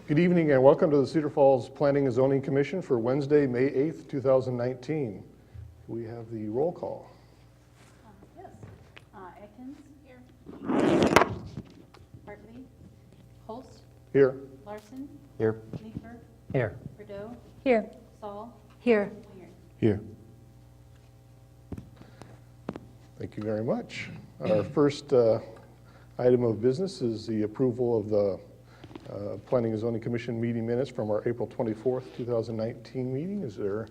Good evening and welcome to the Cedar Falls Planning and Zoning Commission for Wednesday, May 8th, 2019. We have the roll call. Yes. Atkins? Here. Hartley? Holst? Here. Larson? Here. Leeper? Here. Bordeaux? Here. Saul? Here. Winger? Here. Thank you very much. Our first item of business is the approval of the Planning and Zoning Commission meeting minutes from our April 24th, 2019 meeting. Is there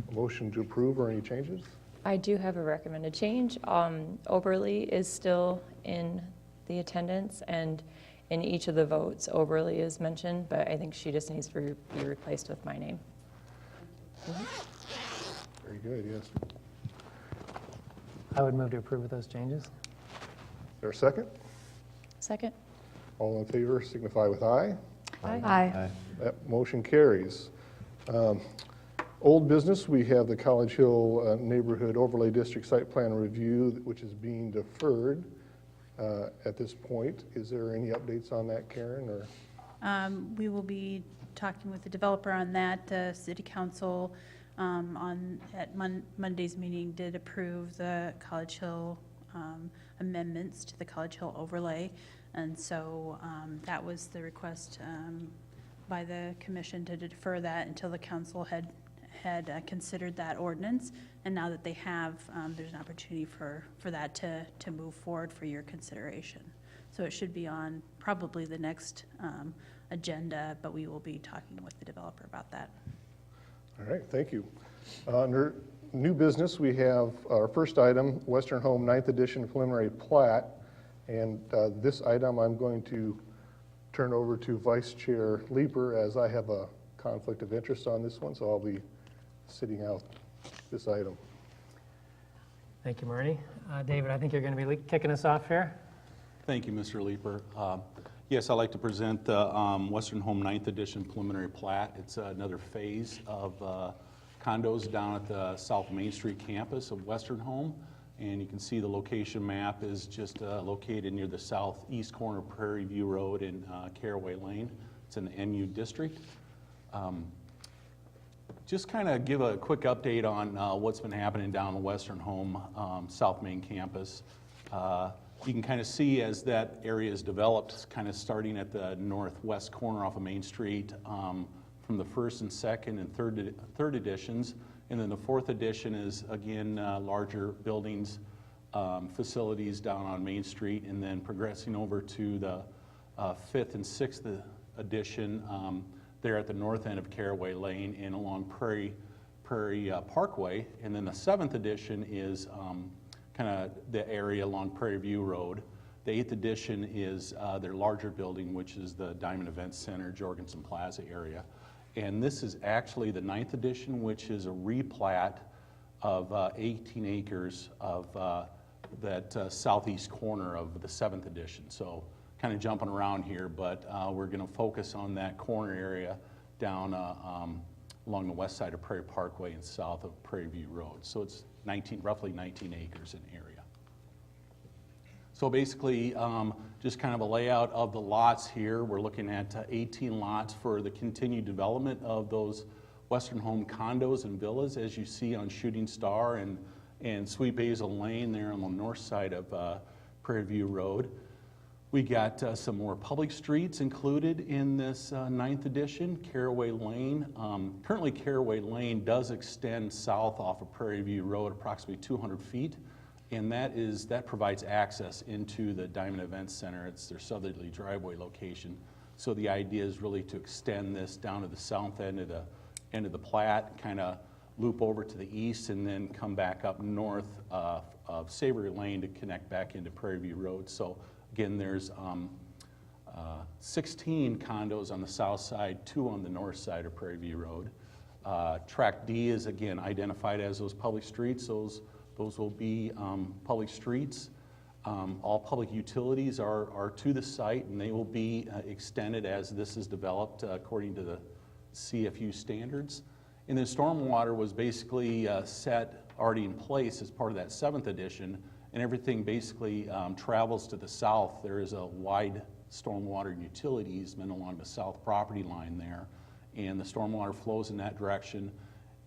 a motion to approve or any changes? I do have a recommended change. Oberly is still in the attendance, and in each of the votes, Oberly is mentioned, but I think she just needs to be replaced with my name. Very good, yes. I would move to approve of those changes. Is there a second? Second. All in favor signify with aye. Aye. That motion carries. Old business, we have the College Hill Neighborhood Overlay District Site Plan Review, which is being deferred at this point. Is there any updates on that, Karen? Or We will be talking with the developer on that. The City Council at Monday's meeting did approve the College Hill amendments to the College Hill overlay. And so that was the request by the commission to defer that until the council had considered that ordinance. And now that they have, there's an opportunity for that to move forward for your consideration. So it should be on probably the next agenda, but we will be talking with the developer about that. all right, thank you. Under new business, we have our first item, Western Home 9th Edition Preliminary Plat. And this item I'm going to turn over to Vice Chair Leeper, as I have a conflict of interest on this one, so I'll be sitting out this item. Thank you, Marty. David, I think you're going to be kicking us off here. Thank you, Mr. Leeper. Yes, I'd like to present the Western Home 9th Edition Preliminary Plat. It's another phase of condos down at the South Main Street campus of Western Home. And you can see the location map is just located near the southeast corner of Prairie View Road and Caraway Lane. It's in the MU district. Just kind of give a quick update on what's been happening down the Western Home South Main campus. You can kind of see as that area is developed, kind of starting at the northwest corner off of Main Street from the first and second and third editions. And then the fourth edition is, again, larger buildings, facilities down on Main Street, and then progressing over to the fifth and sixth edition there at the north end of Caraway Lane and along Prairie Parkway. And then the seventh edition is kind of the area along Prairie View Road. The eighth edition is their larger building, which is the Diamond Events Center, Jorgensen Plaza area. And this is actually the 9th edition, which is a replat of 18 acres of that southeast corner of the 7th edition. So kind of jumping around here, but we're going to focus on that corner area down along the west side of Prairie Parkway and south of Prairie View Road. So it's roughly 19 acres in area. So basically, just kind of a layout of the lots here. We're looking at 18 lots for the continued development of those Western Home condos and villas, as you see on Shooting Star and Sweet Basil Lane there on the north side of Prairie View Road. We got some more public streets included in this 9th edition. Caraway Lane. Currently, Caraway Lane does extend south off of Prairie View Road approximately 200 feet. And that provides access into the Diamond Events Center. It's their southerly driveway location. So the idea is really to extend this down to the south end of the plat, kind of loop over to the east, and then come back up north of Savory Lane to connect back into Prairie View Road. So again, there's 16 condos on the south side, 2 on the north side of Prairie View Road. Track D is again identified as those public streets. Those will be public streets. All public utilities are to the site, and they will be extended as this is developed according to the CFU standards. And then stormwater was basically set already in place as part of that 7th edition, and everything basically travels to the south. There is a wide stormwater and utility easement along the south property line there. And the stormwater flows in that direction,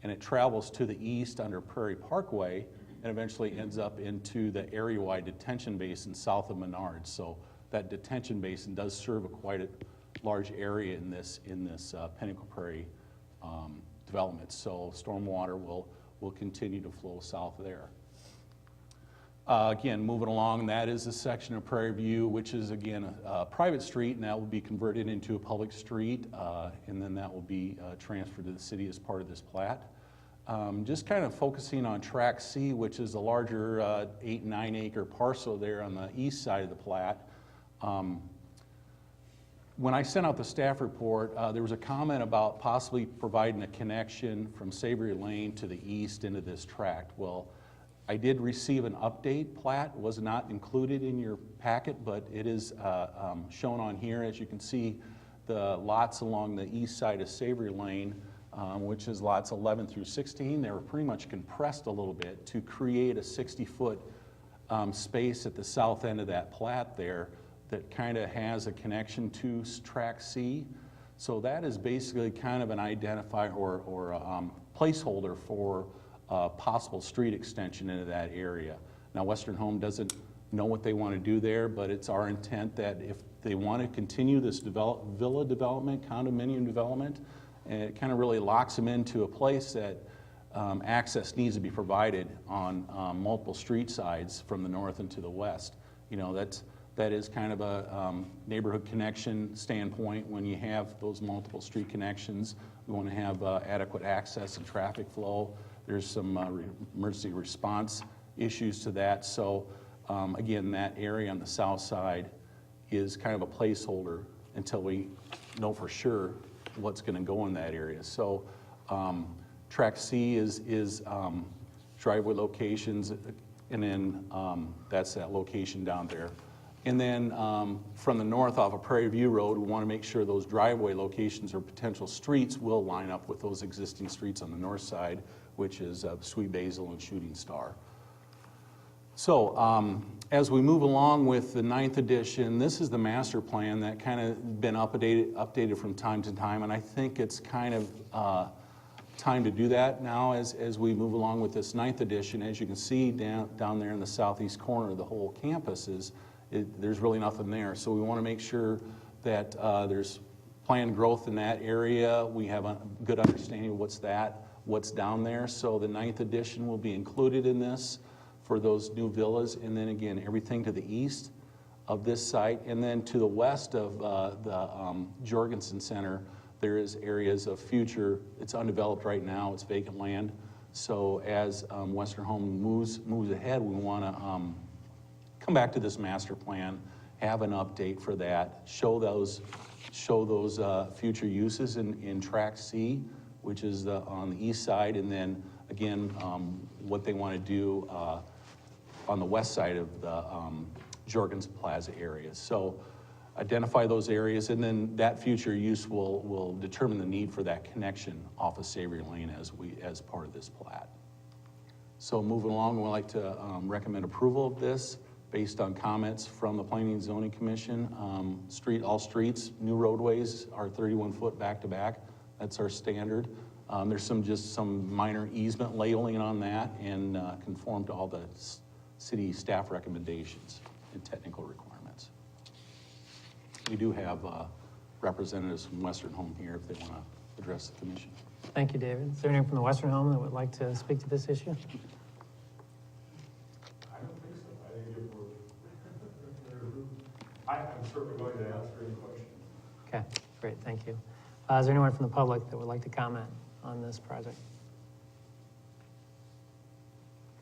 and it travels to the east under Prairie Parkway, and eventually ends up into the area-wide detention basin south of Menards. So that detention basin does serve quite a large area in this Pinnacle Prairie development. So stormwater will continue to flow south there. Again, moving along, that is a section of Prairie View, which is again a private street, and that will be converted into a public street, and then that will be transferred to the city as part of this plat. Just kind of focusing on Tract C, which is a larger 8 and 9 acre parcel there on the east side of the plat. When I sent out the staff report, there was a comment about possibly providing a connection from Savory Lane to the east into this tract. Well, I did receive an update plat. It was not included in your packet, but it is shown on here. As you can see, the lots along the east side of Savory Lane, which is lots 11 through 16, they were pretty much compressed a little bit to create a 60-foot space at the south end of that plat there that kind of has a connection to Tract C. So that is basically kind of an identifier or a placeholder for possible street extension into that area. Now, Western Home doesn't know what they want to do there, but it's our intent that if they want to continue this villa development, condominium development, and it kind of really locks them into a place that access needs to be provided on multiple street sides from the north and to the west. You know, that is kind of a neighborhood connection standpoint. When you have those multiple street connections, we want to have adequate access and traffic flow. There's some emergency response issues to that. So again, that area on the south side is kind of a placeholder until we know for sure what's going to go in that area. So Tract C is driveway locations, and then that's that location down there. And then from the north off of Prairie View Road, we want to make sure those driveway locations or potential streets will line up with those existing streets on the north side, which is Sweet Basil and Shooting Star. So as we move along with the 9th edition, this is the master plan that kind of been updated from time to time, and I think it's kind of time to do that now as we move along with this 9th edition. As you can see down there in the southeast corner of the whole campus there's really nothing there. So we want to make sure that there's planned growth in that area. We have a good understanding of what's down there. So the 9th edition will be included in this for those new villas. And then again, everything to the east of this site. And then to the west of the Jorgensen Center, there is areas of future, it's undeveloped right now, it's vacant land. So as Western Home moves ahead, we want to come back to this master plan, have an update for that, show those future uses in Tract C, which is on the east side, and then again, what they want to do on the west side of the Jorgens Plaza area. So identify those areas, and then that future use will determine the need for that connection off of Savory Lane as part of this plat. So moving along, we'd like to recommend approval of this based on comments from the Planning and Zoning Commission. All streets, new roadways are 31-foot back-to-back. That's our standard. There's just some minor easement labeling on that and conform to all the city staff recommendations and technical requirements. We do have representatives from Western Home here if they want to address the commission. Thank you, David. Is there anyone from the Western Home that would like to speak to this issue? I'm certainly going to answer any questions. Okay, great, thank you. Is there anyone from the public that would like to comment on this project?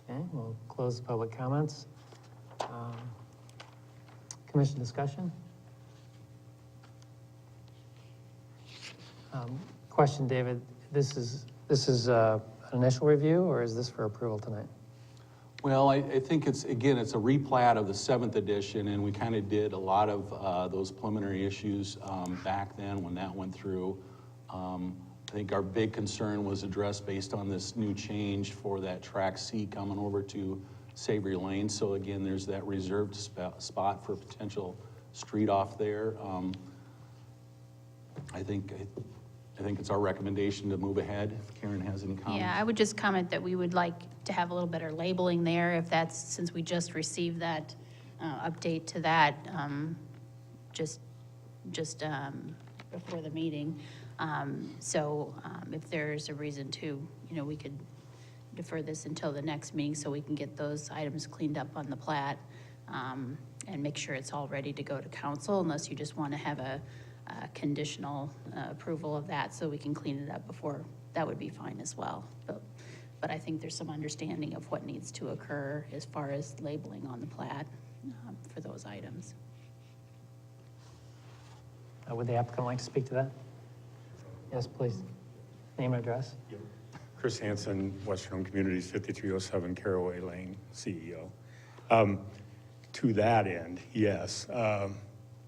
Okay, we'll close the public comments. Commission discussion? Question, David, this is an initial review, or is this for approval tonight? Well, I think it's a replat of the 7th edition, and we kind of did a lot of those preliminary issues back then when that went through. I think our big concern was addressed based on this new change for that Tract C coming over to Savory Lane. So again, there's that reserved spot for potential street off there. I think it's our recommendation to move ahead, if Karen has any comments. Yeah, I would just comment that we would like to have a little better labeling there, if that's, since we just received that update to that, just before the meeting. So if there's a reason to, we could defer this until the next meeting so we can get those items cleaned up on the plat, and make sure it's all ready to go to council, unless you just want to have a conditional approval of that so we can clean it up before, that would be fine as well. But I think there's some understanding of what needs to occur as far as labeling on the plat for those items. Would the applicant like to speak to that? Yes, please. Name and address. Chris Hansen, Western Home Communities, 5307 Caraway Lane, CEO. To that end, yes,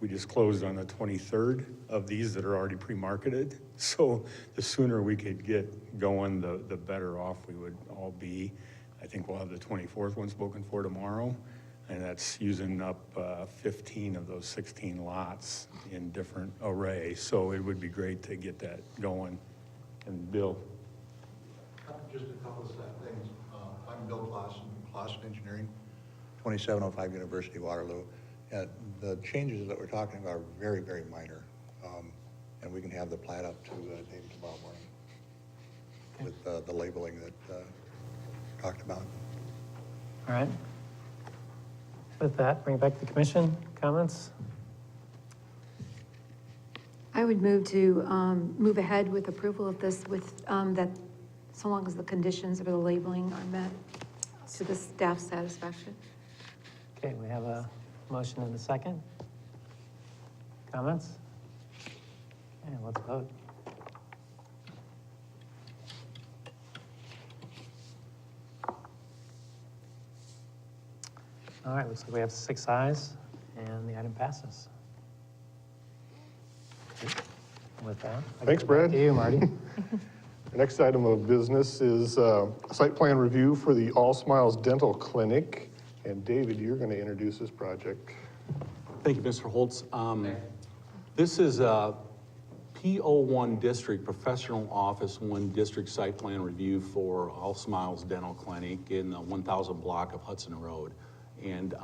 we just closed on the 23rd of these that are already pre-marketed. So the sooner we could get going, the better off we would all be. I think we'll have the 24th one spoken for tomorrow, and that's using up 15 of those 16 lots in different array. So it would be great to get that going. And Bill? Just a couple of things. I'm Bill Clausen Engineering, 2705 University Waterloo. And the changes that we're talking about are very, very minor. And we can have the plat up to David tomorrow morning with the labeling that talked about. All right. With that, bring it back to the commission. Comments? I would move to move ahead with approval of this with that, so long as the conditions of the labeling are met to the staff's satisfaction. Okay, we have a motion and a second. Comments? Okay, let's vote. All right, looks like we have 6 ayes, and the item passes. With that, I'll Thanks, give it back Brad. to you, Marty. The next item of business is site plan review for the All Smiles Dental Clinic. And David, you're going to introduce this project. Thank you, Mr. Holtz. This is a PO1 district, professional office 1 district site plan review for All Smiles Dental Clinic in the 1000 block of Hudson Road. And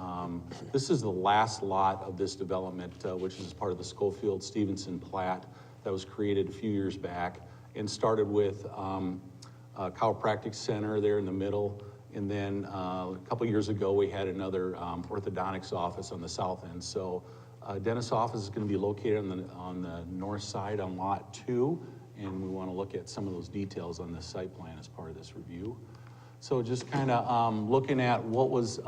this is the last lot of this development, which is part of the Schofield-Stevenson plat that was created a few years back and started with a chiropractic center there in the middle. And then a couple years ago, we had another orthodontics office on the south end. So dentist office is going to be located on the north side on lot 2. And we want to look at some of those details on the site plan as part of this review. So just kind of looking at what was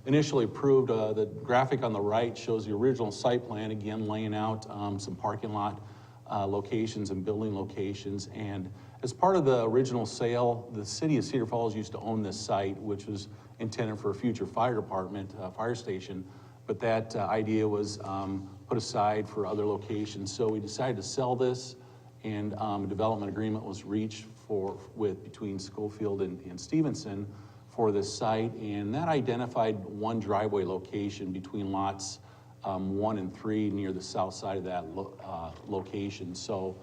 initially approved, the graphic on the right shows the original site plan, again laying out some parking lot locations and building locations. And as part of the original sale, the city of Cedar Falls used to own this site, which was intended for a future fire department, fire station. But that idea was put aside for other locations. So we decided to sell this, and a development agreement was reached between Schofield and Stevenson for this site. And that identified one driveway location between lots 1 and 3 near the south side of that location. So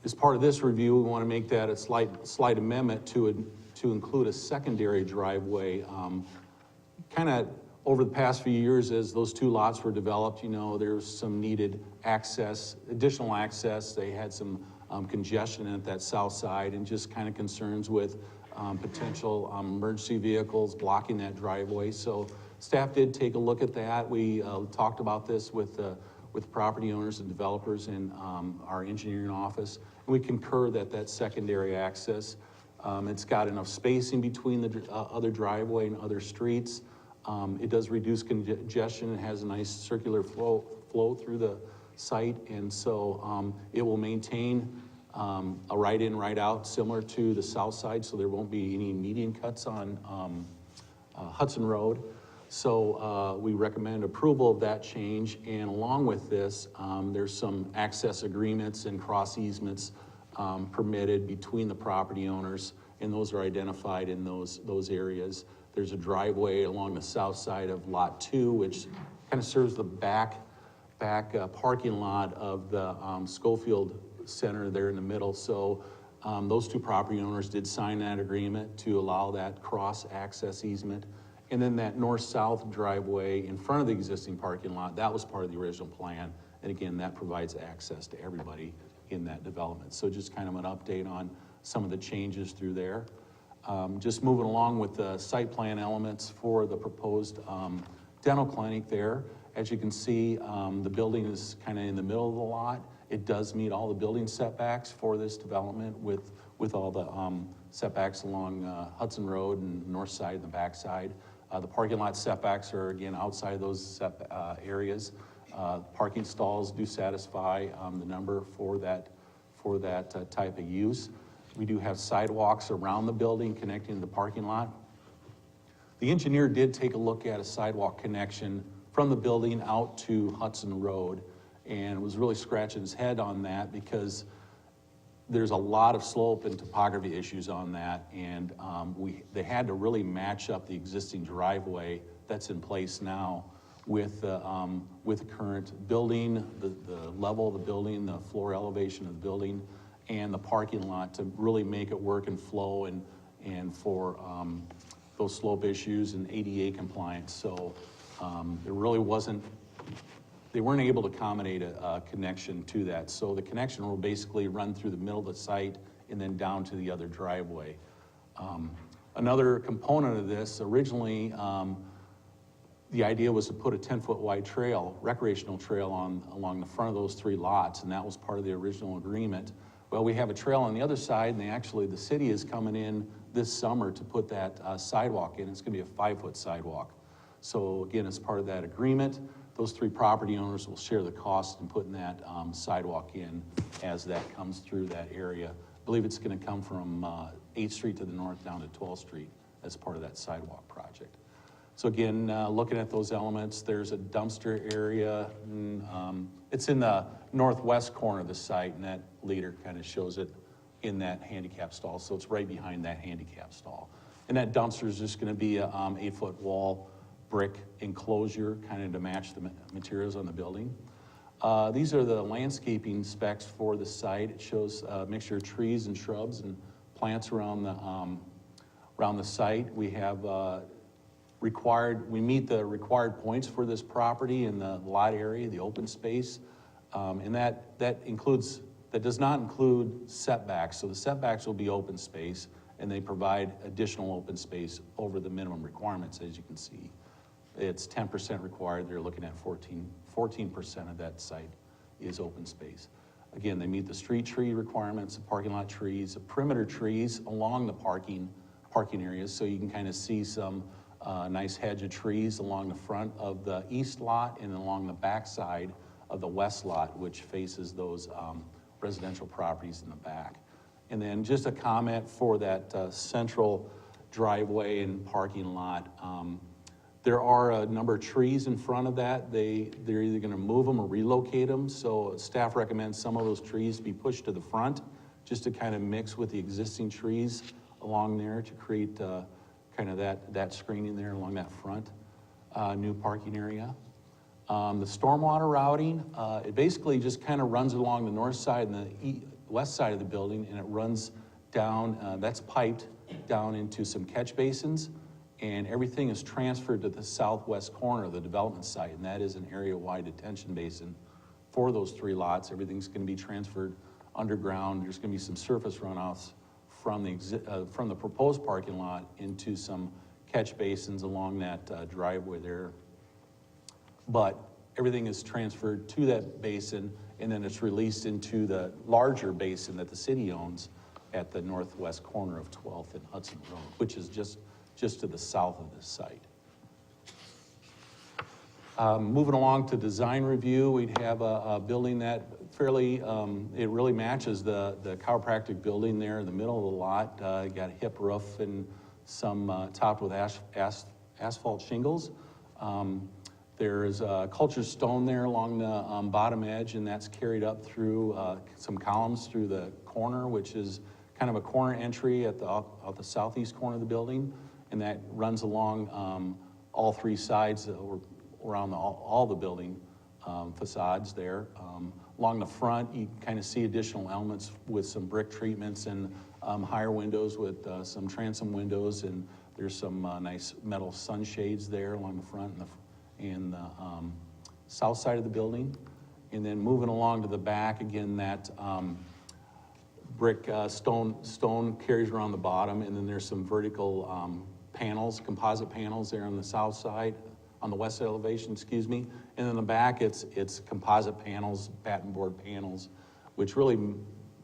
as part of this review, we want to make that a slight amendment to include a secondary driveway. Kind of over the past few years, as those 2 lots were developed, there's some needed access, additional access. They had some congestion at that south side, and just kind of concerns with potential emergency vehicles blocking that driveway. So staff did take a look at that. We talked about this with property owners and developers in our engineering office. And we concur that secondary access, it's got enough spacing between the other driveway and other streets. It does reduce congestion. It has a nice circular flow through the site. And so it will maintain a right-in, right-out similar to the south side, so there won't be any median cuts on Hudson Road. So we recommend approval of that change, and along with this, there's some access agreements and cross easements permitted between the property owners, and those are identified in those areas. There's a driveway along the south side of Lot 2, which kind of serves the back parking lot of the Schofield Center there in the middle. So those two property owners did sign that agreement to allow that cross-access easement. And then that north-south driveway in front of the existing parking lot, that was part of the original plan. And again, that provides access to everybody in that development. So just kind of an update on some of the changes through there. Just moving along with the site plan elements for the proposed dental clinic there. As you can see, the building is kind of in the middle of the lot. It does meet all the building setbacks for this development with all the setbacks along Hudson Road and north side and the back side. The parking lot setbacks are again outside of those areas. Parking stalls do satisfy the number for that type of use. We do have sidewalks around the building connecting to the parking lot. The engineer did take a look at a sidewalk connection from the building out to Hudson Road and was really scratching his head on that because there's a lot of slope and topography issues on that, and they had to really match up the existing driveway that's in place now with the current building, the level of the building, the floor elevation of the building, and the parking lot to really make it work and flow and for those slope issues and ADA compliance. So there really wasn't, they weren't able to accommodate a connection to that. So the connection will basically run through the middle of the site and then down to the other driveway. Another component of this, originally, the idea was to put a 10-foot wide trail, recreational trail along the front of those three lots, and that was part of the original agreement. Well, we have a trail on the other side, and the city is coming in this summer to put that sidewalk in. It's gonna be a 5-foot sidewalk. So again, as part of that agreement, those three property owners will share the cost in putting that sidewalk in as that comes through that area. I believe it's gonna come from 8th Street to the north down to 12th Street as part of that sidewalk project. So again, looking at those elements, there's a dumpster area. It's in the northwest corner of the site, and that later kind of shows it in that handicap stall. So it's right behind that handicap stall. And that dumpster is just gonna be a 8-foot wall brick enclosure, kind of to match the materials on the building. These are the landscaping specs for the site. It shows a mixture of trees and shrubs and plants around the site. We have we meet the required points for this property in the lot area, the open space, and that does not include setbacks. So the setbacks will be open space, and they provide additional open space over the minimum requirements, as you can see. It's 10% required. They're looking at 14% of that site is open space. Again, they meet the street tree requirements, the parking lot trees, the perimeter trees along the parking areas, so you can kind of see some nice hedge of trees along the front of the east lot and along the back side of the west lot, which faces those residential properties in the back. And then just a comment for that central driveway and parking lot. There are a number of trees in front of that. They're either gonna move them or relocate them. So staff recommends some of those trees be pushed to the front just to kind of mix with the existing trees along there to create kind of that screening there along that front new parking area. The stormwater routing, it basically just kind of runs along the north side and the west side of the building, and it runs down, that's piped down into some catch basins, and everything is transferred to the southwest corner of the development site, and that is an area-wide detention basin for those three lots. Everything's gonna be transferred underground. There's gonna be some surface runoffs from the proposed parking lot into some catch basins along that driveway there. But everything is transferred to that basin, and then it's released into the larger basin that the city owns at the northwest corner of 12th and Hudson Road, which is just to the south of this site. Moving along to design review, we'd have a building that fairly, it really matches the chiropractic building there in the middle of the lot. You got a hip roof and some topped with asphalt shingles. There's cultured stone there along the bottom edge, and that's carried up through some columns through the corner, which is kind of a corner entry at the southeast corner of the building. and that runs along all three sides or around all the building facades there. Along the front, you kind of see additional elements with some brick treatments and higher windows with some transom windows, and there's some nice metal sunshades there along the front and the south side of the building. And then moving along to the back, again, that brick stone carries around the bottom, and then there's some vertical panels, composite panels there on the south side, on the west elevation, excuse me. And in the back, it's composite panels, batten board panels, which really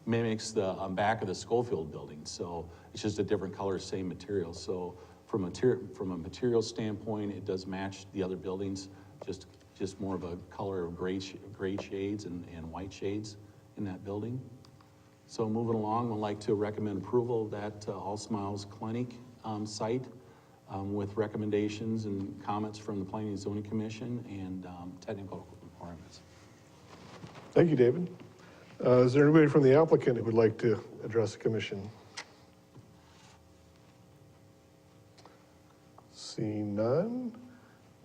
mimics the back of the Schofield building. So it's just a different color, same material. So from a material standpoint, it does match the other buildings, just more of a color of gray shades and white shades in that building. So moving along, I'd like to recommend approval of that All Smiles Clinic site with recommendations and comments from the Planning and Zoning Commission and technical requirements. Thank you, David. Is there anybody from the applicant who would like to address the commission? Seeing none,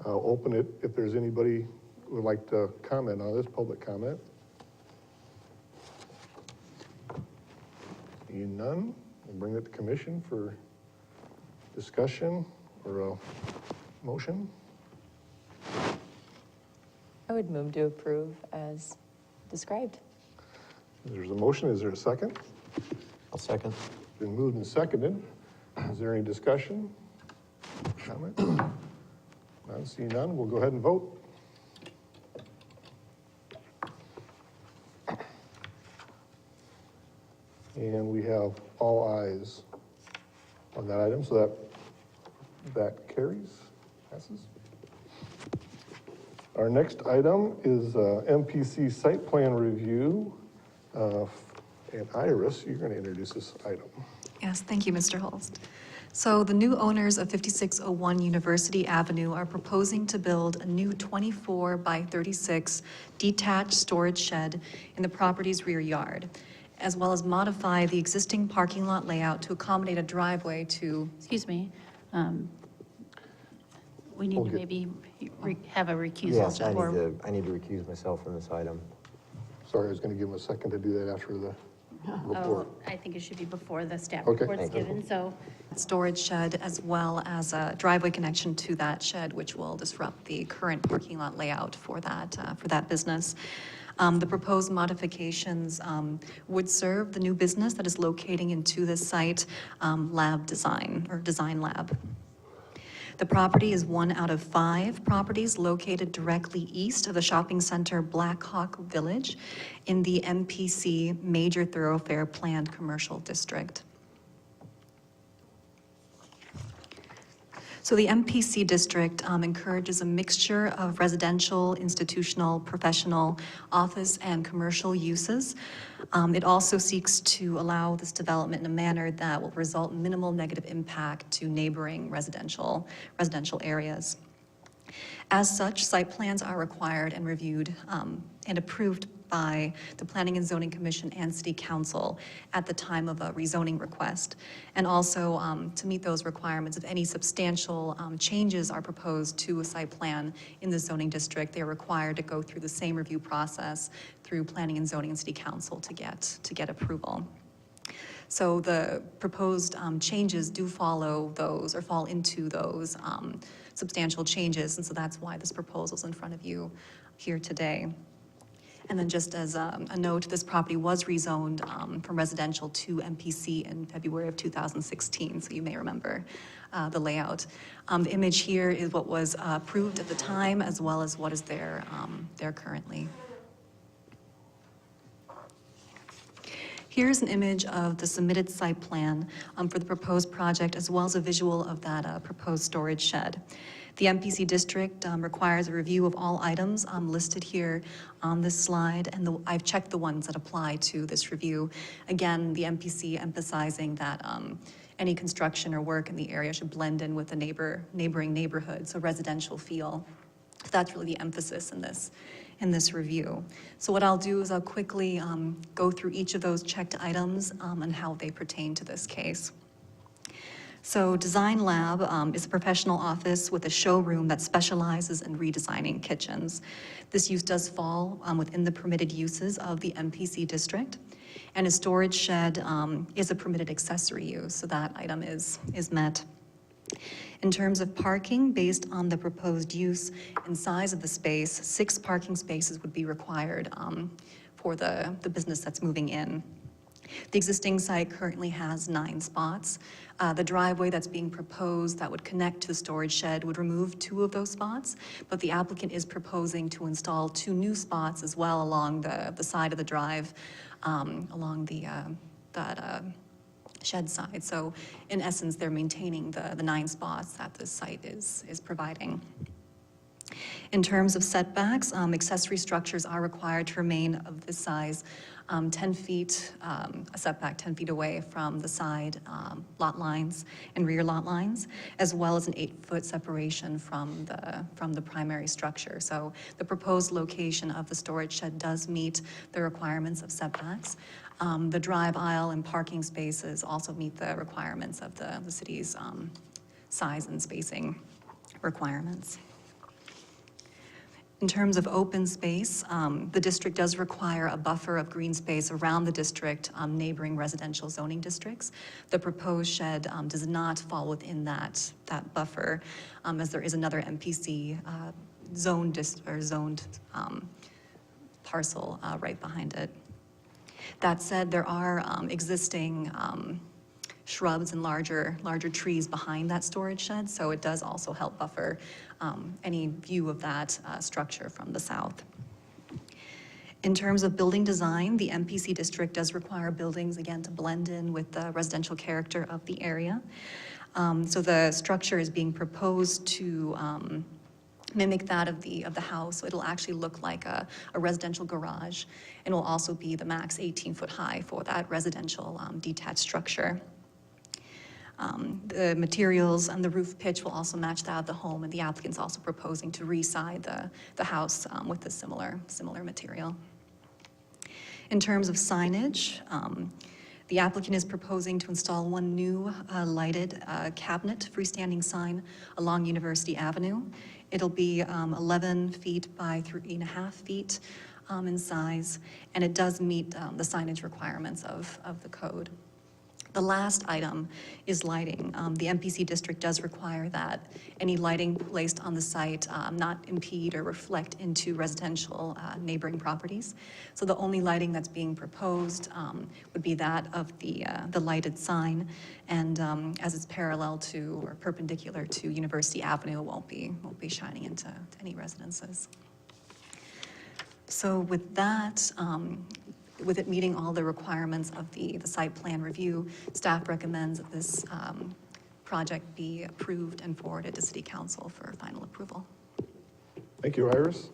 I'll open it if there's anybody who would like to comment on this, public comment. Seeing none, we'll bring it to commission for discussion or a motion. I would move to approve as described. There's a motion, is there a second? I'll second. Been moved and seconded. Is there any discussion? Comment? None, seeing none, we'll go ahead and vote. And we have all ayes on that item, so that carries, passes. Our next item is MPC site plan review. And Iris, you're going to introduce this item. Yes, thank you, Mr. Holst. So the new owners of 5601 University Avenue are proposing to build a new 24 by 36 detached storage shed in the property's rear yard, as well as modify the existing parking lot layout to accommodate a driveway to... Excuse me. We need to Okay. maybe have a recusal. Yes, or- I need to recuse myself from this item. Sorry, I was going to give him a second to do that after the report. Oh, I think it should be before the staff Okay. report's Thank you. given, so. storage shed, as well as a driveway connection to that shed, which will disrupt the current parking lot layout for that business. The proposed modifications would serve the new business that is locating into this site, lab design, or design lab. The property is one out of 5 properties located directly east of the shopping center Black Hawk Village in the MPC Major Thoroughfare Planned Commercial District. So the MPC district encourages a mixture of residential, institutional, professional, office, and commercial uses. It also seeks to allow this development in a manner that will result in minimal negative impact to neighboring residential areas. As such, site plans are required and reviewed and approved by the Planning and Zoning Commission and City Council at the time of a rezoning request. And also, to meet those requirements, if any substantial changes are proposed to a site plan in the zoning district, they are required to go through the same review process through Planning and Zoning and City Council to get approval. So the proposed changes do follow those, or fall into those substantial changes, and so that's why this proposal is in front of you here today. And then just as a note, this property was rezoned from residential to MPC in February of 2016, so you may remember the layout. The image here is what was approved at the time, as well as what is there currently. Here's an image of the submitted site plan for the proposed project, as well as a visual of that proposed storage shed. The MPC district requires a review of all items listed here on this slide, and I've checked the ones that apply to this review. Again, the MPC emphasizing that any construction or work in the area should blend in with the neighboring neighborhood, so residential feel. So that's really the emphasis in this review. So what I'll do is I'll quickly go through each of those checked items and how they pertain to this case. So Design Lab is a professional office with a showroom that specializes in redesigning kitchens. This use does fall within the permitted uses of the MPC district, and a storage shed is a permitted accessory use, so that item is met. In terms of parking, based on the proposed use and size of the space, 6 parking spaces would be required for the business that's moving in. The existing site currently has 9 spots. The driveway that's being proposed that would connect to the storage shed would remove 2 of those spots, but the applicant is proposing to install 2 new spots as well along the side of the drive, along that shed side. So in essence, they're maintaining the 9 spots that this site is providing. In terms of setbacks, accessory structures are required to remain of this size, 10 feet, a setback 10 feet away from the side lot lines and rear lot lines, as well as an 8-foot separation from the primary structure. So the proposed location of the storage shed does meet the requirements of setbacks. The drive aisle and parking spaces also meet the requirements of the city's size and spacing requirements. In terms of open space, the district does require a buffer of green space around the district, neighboring residential zoning districts. The proposed shed does not fall within that buffer, as there is another MPC zoned parcel right behind it. That said, there are existing shrubs and larger trees behind that storage shed, so it does also help buffer any view of that structure from the south. In terms of building design, the MPC district does require buildings, again, to blend in with the residential character of the area. So the structure is being proposed to mimic that of the house. So it'll actually look like a residential garage, and will also be the max 18-foot high for that residential detached structure. The materials and the roof pitch will also match that of the home, and the applicant's also proposing to re-side the house with a similar material. In terms of signage, the applicant is proposing to install 1 new lighted cabinet freestanding sign along University Avenue. It'll be 11 feet by 3.5 feet in size, and it does meet the signage requirements of the code. The last item is lighting. The MPC district does require that any lighting placed on the site not impede or reflect into residential neighboring properties. So the only lighting that's being proposed would be that of the lighted sign, and as it's parallel to or perpendicular to University Avenue, it won't be shining into any residences. So with that, with it meeting all the requirements of the site plan review, staff recommends that this project be approved and forwarded to City Council for final approval. Thank you, Iris.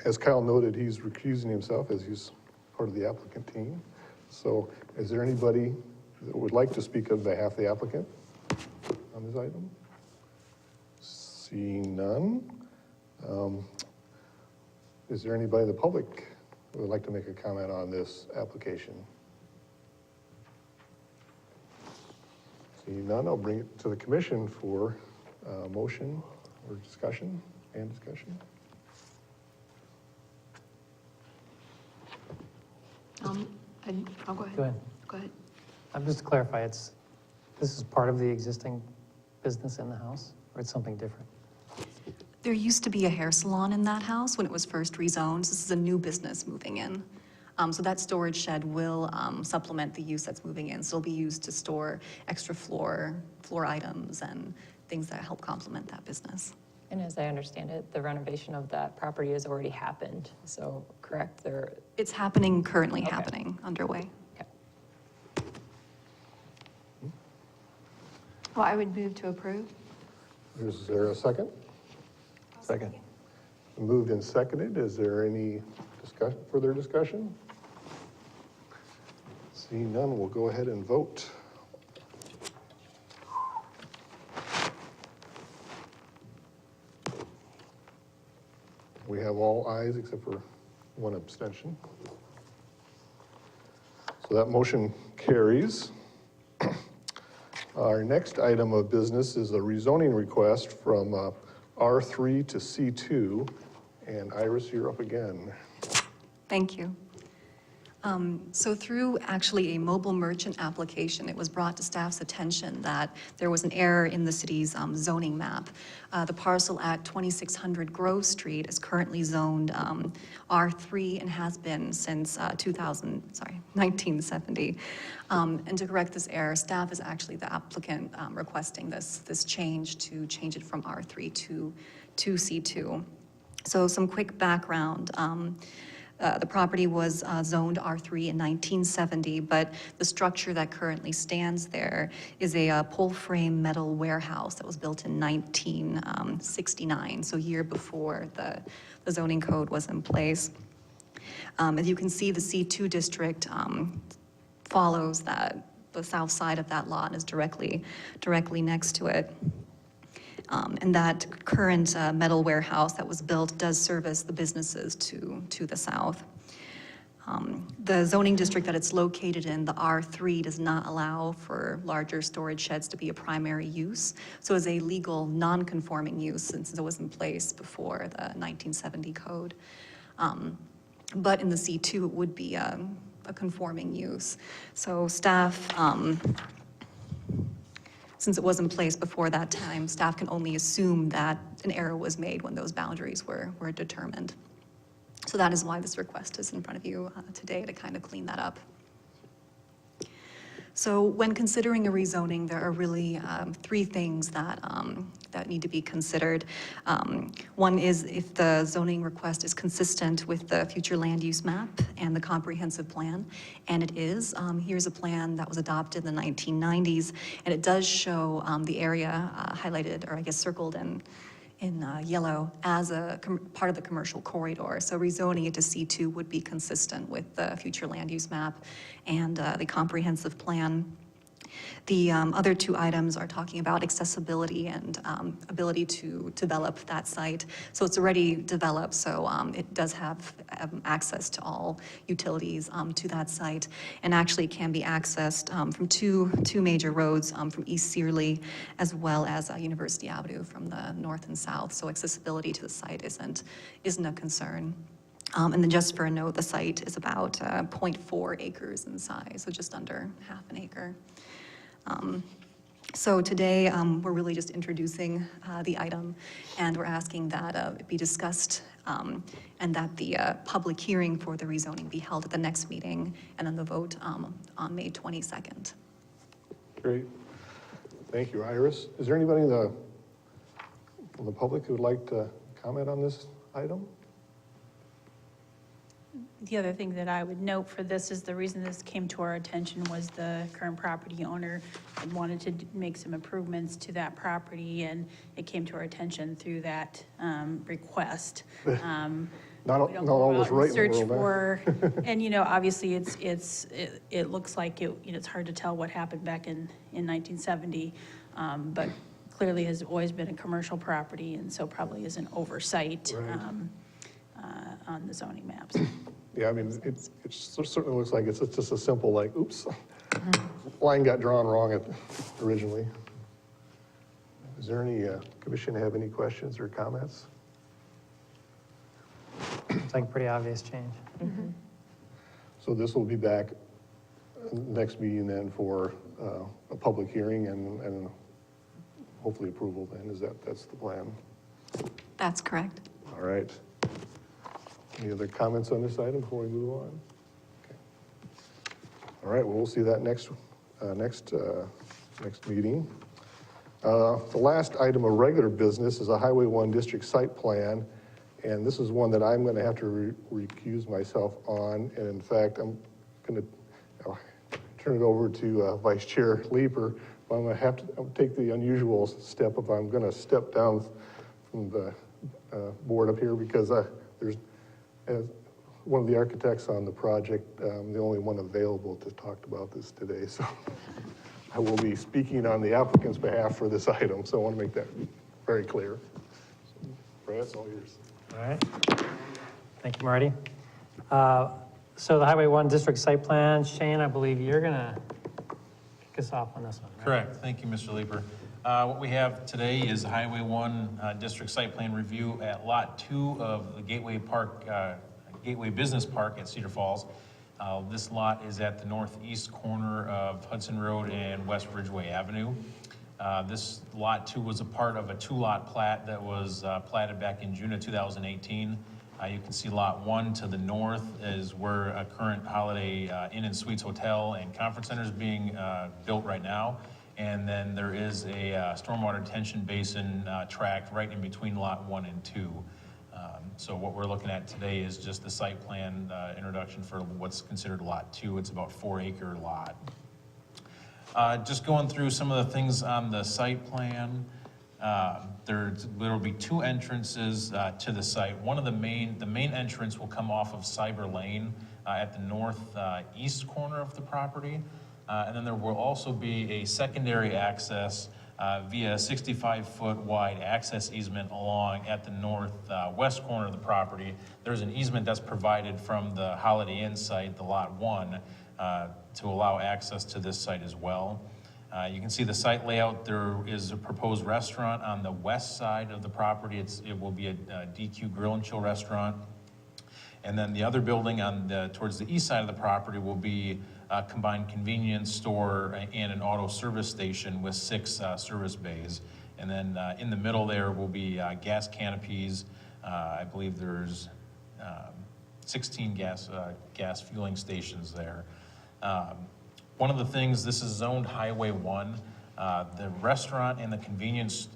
As Kyle noted, he's recusing himself as he's part of the applicant team. So is there anybody that would like to speak on behalf of the applicant on this item? Seeing none. Is there anybody in the public who would like to make a comment on this application? Seeing none, I'll bring it to the commission for motion or discussion and discussion. I'll go ahead. Go ahead. Go ahead. Just to clarify, this is part of the existing business in the house, or it's something different? There used to be a hair salon in that house when it was first rezoned. This is a new business moving in. So that storage shed will supplement the use that's moving in. So it'll be used to store extra floor items and things that help complement that business. And as I understand it, the renovation of that property has already happened, so correct? It's happening, currently Okay. happening, underway. Okay. Well, I would move to approve. Is there a second? Second. Moved and seconded. Is there any further discussion? Seeing none, we'll go ahead and vote. We have all ayes except for 1 abstention. So that motion carries. Our next item of business is a rezoning request from R3 to C2. And Iris, you're up again. Thank you. So through actually a mobile merchant application, it was brought to staff's attention that there was an error in the city's zoning map. The parcel at 2600 Grove Street is currently zoned R3 and has been since 1970. And to correct this error, staff is actually the applicant requesting this change to change it from R3 to C2. So some quick background. The property was zoned R3 in 1970, but the structure that currently stands there is a pole-frame metal warehouse that was built in 1969, so a year before the zoning code was in place. As you can see, the C2 district follows that, the south side of that lot is directly next to it. And that current metal warehouse that was built does service the businesses to the south. The zoning district that it's located in, the R3, does not allow for larger storage sheds to be a primary use. So it's a legal non-conforming use since it was in place before the 1970 code. But in the C2, it would be a conforming use. So staff, since it was in place before that time, staff can only assume that an error was made when those boundaries were determined. So that is why this request is in front of you today, to kind of clean that up. So when considering a rezoning, there are really three things that need to be considered. One is if the zoning request is consistent with the future land use map and the comprehensive plan, and it is. Here's a plan that was adopted in the 1990s, and it does show the area highlighted, or I guess circled in yellow as a part of the commercial corridor. So rezoning it to C2 would be consistent with the future land use map and the comprehensive plan. The other two items are talking about accessibility and ability to develop that site. So it's already developed, so it does have access to all utilities to that site, and actually can be accessed from two major roads from East Searly, as well as University Avenue from the north and south. So accessibility to the site isn't a concern. And then just for a note, the site is about 0.4 acres in size, so just under half an acre. So today, we're really just introducing the item, and we're asking that it be discussed and that the public hearing for the rezoning be held at the next meeting, and then the vote on May 22nd. Great. Thank you, Iris. Is there anybody from the public who would like to comment on this item? The other thing that I would note for this is the reason this came to our attention was the current property owner had wanted to make some improvements to that property, and it came to our attention through that request. Not always right in the Search world, for, and obviously it looks like it's hard to tell what happened back in 1970, but clearly has always been a commercial property, and so probably is an oversight on the zoning maps. Yeah, I mean, it certainly looks like it's just a simple, like, oops, line got drawn wrong originally. Is there any commission have any questions or comments? It's like a pretty obvious change. So this will be back next meeting then for a public hearing and hopefully approval then. That's the plan? That's correct. All right. Any other comments on this item before we move on? Okay. All right, well, we'll see that next meeting. The last item of regular business is a Highway 1 District Site Plan, and this is one that I'm going to have to recuse myself on, and in fact, I'm going to turn it over to Vice Chair Leeper. I'm going to have to take the unusual step if I'm going to step down from the board up here, because there's one of the architects on the project, the only one available to talk about this today, so I will be speaking on the applicant's behalf for this item, so I want to make that very clear. So, Brad, it's all yours. All right. Thank you, Marty. So the Highway 1 District Site Plan, Shane, I believe you're going to kick kick us off on this one, right? Correct. Thank you, Mr. Leeper. What we have today is Highway 1 District Site Plan Review at Lot 2 of the Gateway Business Park at Cedar Falls. This lot is at the northeast corner of Hudson Road and West Ridgeway Avenue. This Lot 2 was a part of a two-lot plat that was platted back in June of 2018. You can see Lot 1 to the north is where a current Holiday Inn and Suites Hotel and Conference Center is being built right now. And then there is a stormwater detention basin tract right in between Lot 1 and 2. So what we're looking at today is just the site plan introduction for what's considered Lot 2. It's about 4-acre lot. Just going through some of the things on the site plan. There will be two entrances to the site. One of the main entrance will come off of Cyber Lane at the northeast corner of the property. And then there will also be a secondary access via a 65-foot wide access easement along at the northwest corner of the property. There's an easement that's provided from the Holiday Inn site, the Lot 1, to allow access to this site as well. You can see the site layout. There is a proposed restaurant on the west side of the property. It will be a DQ Grill and Chill restaurant. And then the other building on towards the east side of the property will be a combined convenience store and an auto service station with 6 service bays. And then in the middle there will be gas canopies. I believe there's 16 gas fueling stations there. One of the things, this is zoned Highway 1. The restaurant and the convenience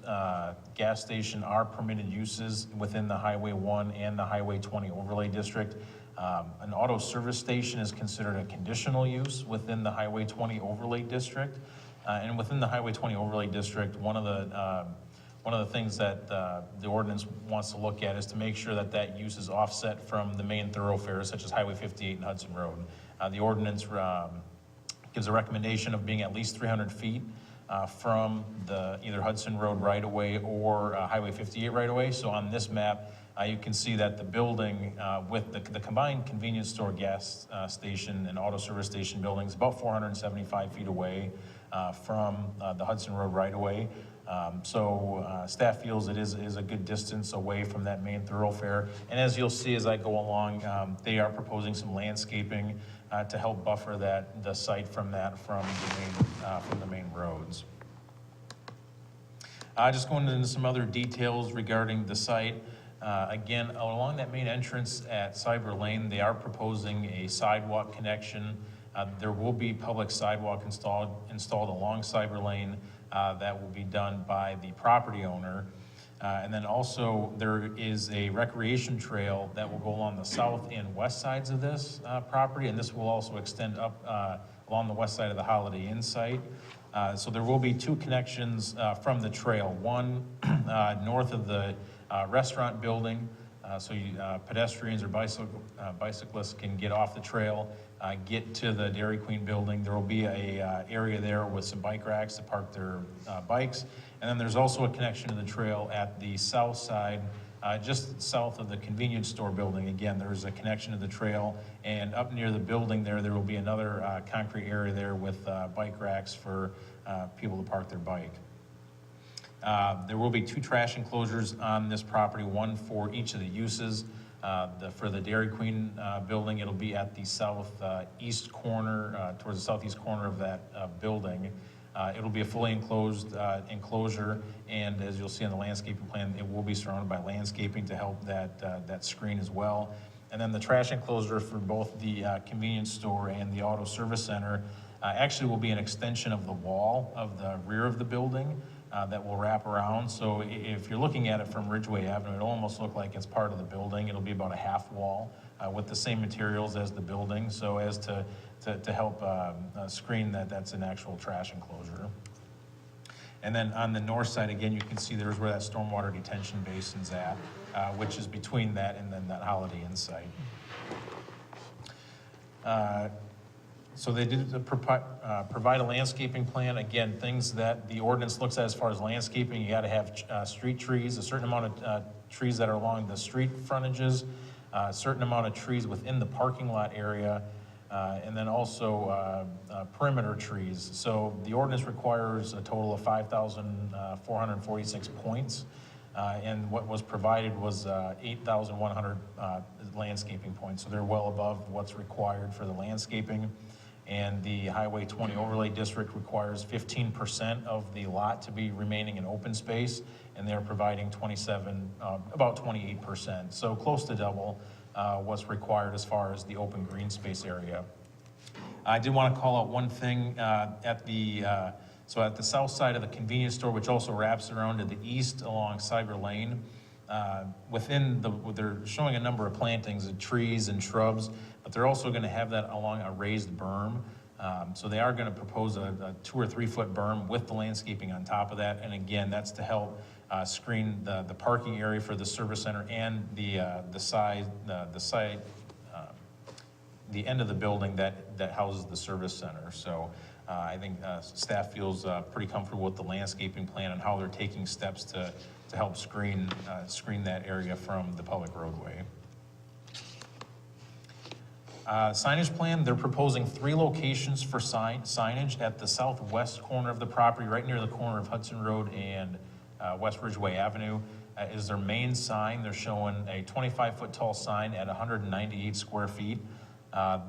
gas station are permitted uses within the Highway 1 and the Highway 20 overlay district. An auto service station is considered a conditional use within the Highway 20 overlay district. And within the Highway 20 overlay district, one of the things that the ordinance wants to look at is to make sure that that use is offset from the main thoroughfares such as Highway 58 and Hudson Road. The ordinance gives a recommendation of being at least 300 feet from the either Hudson Road right-of-way or Highway 58 right-of-way. So on this map, you can see that the building with the combined convenience store, gas station, and auto service station buildings about 475 feet away from the Hudson Road right-of-way. So staff feels it is a good distance away from that main thoroughfare. And as you'll see as I go along, they are proposing some landscaping to help buffer the site from the main roads. Just going into some other details regarding the site. Again, along that main entrance at Cyber Lane, they are proposing a sidewalk connection. There will be public sidewalk installed along Cyber Lane that will be done by the property owner. And then also there is a recreation trail that will go along the south and west sides of this property, and this will also extend up along the west side of the Holiday Inn site. So there will be 2 connections from the trail, one north of the restaurant building, so pedestrians or bicyclists can get off the trail, get to the Dairy Queen building. There will be a area there with some bike racks to park their bikes. And then there's also a connection to the trail at the south side, just south of the convenience store building. Again, there's a connection to the trail, and up near the building there will be another concrete area there with bike racks for people to park their bike. There will be 2 trash enclosures on this property, one for each of the uses. For the Dairy Queen building, it'll be at the southeast corner, towards the southeast corner of that building. It'll be a fully enclosed enclosure, and as you'll see on the landscaping plan, it will be surrounded by landscaping to help that screen as well. And then the trash enclosure for both the convenience store and the auto service center actually will be an extension of the wall of the rear of the building that will wrap around. So if you're looking at it from Ridgeway Avenue, it'll almost look like it's part of the building. It'll be about a half wall with the same materials as the building, so as to help screen that's an actual trash enclosure. And then on the north side, again, you can see there's where that stormwater detention basin's at, which is between that and then that Holiday Inn site. So they did provide a landscaping plan. Again, things that the ordinance looks at as far as landscaping, you gotta have street trees, a certain amount of trees that are along the street frontages, a certain amount of trees within the parking lot area, And then also perimeter trees. So the ordinance requires a total of 5,446 points. And what was provided was 8,100 landscaping points. So they're well above what's required for the landscaping. And the Highway 20 Overlay District requires 15% of the lot to be remaining in open space, and they're providing about 28%. So close to double what's required as far as the open green space area. I did want to call out one thing at the south side of the convenience store, which also wraps around to the east along Cedar Lane. They're showing a number of plantings of trees and shrubs, but they're also going to have that along a raised berm. So they are going to propose a 2 or 3 foot berm with the landscaping on top of that. And again, that's to help screen the parking area for the service center and the end of the building that houses the service center. So I think staff feels pretty comfortable with the landscaping plan and how they're taking steps to help screen that area from the public roadway. Signage plan, they're proposing 3 locations for signage at the southwest corner of the property, right near the corner of Hudson Road and West Ridgeway Avenue. Is their main sign. They're showing a 25-foot tall sign at 198 square feet.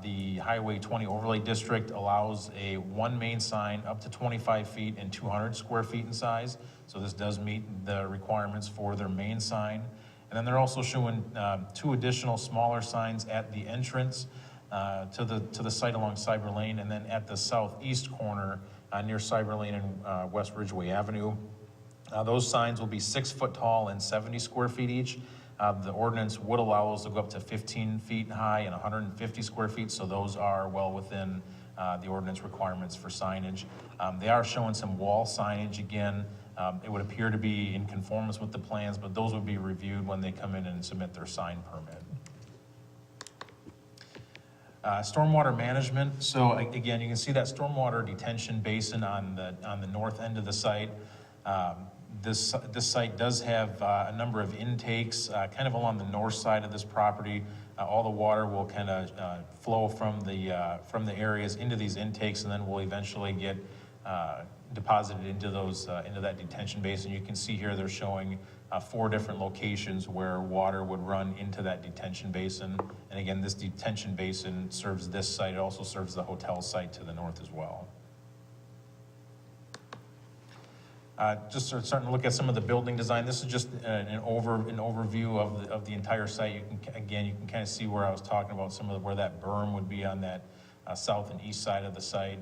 The Highway 20 Overlay District allows one main sign up to 25 feet and 200 square feet in size. So this does meet the requirements for their main sign. And then they're also showing 2 additional smaller signs at the entrance to the site along Cedar Lane, and then at the southeast corner near Cedar Lane and West Ridgeway Avenue. Those signs will be 6 foot tall and 70 square feet each. The ordinance would allow those to go up to 15 feet high and 150 square feet, so those are well within the ordinance requirements for signage. They are showing some wall signage again. It would appear to be in conformance with the plans, but those would be reviewed when they come in and submit their sign permit. Stormwater management. So again, you can see that stormwater detention basin on the north end of the site. This site does have a number of intakes kind of along the north side of this property. All the water will kind of flow from the areas into these intakes, and then will eventually get deposited into that detention basin. You can see here they're showing 4 different locations where water would run into that detention basin. And again, this detention basin serves this site. It also serves the hotel site to the north as well. Just starting to look at some of the building design. This is just an overview of the entire site. You can kind of see where I was talking about where that berm would be on that south and east side of the site.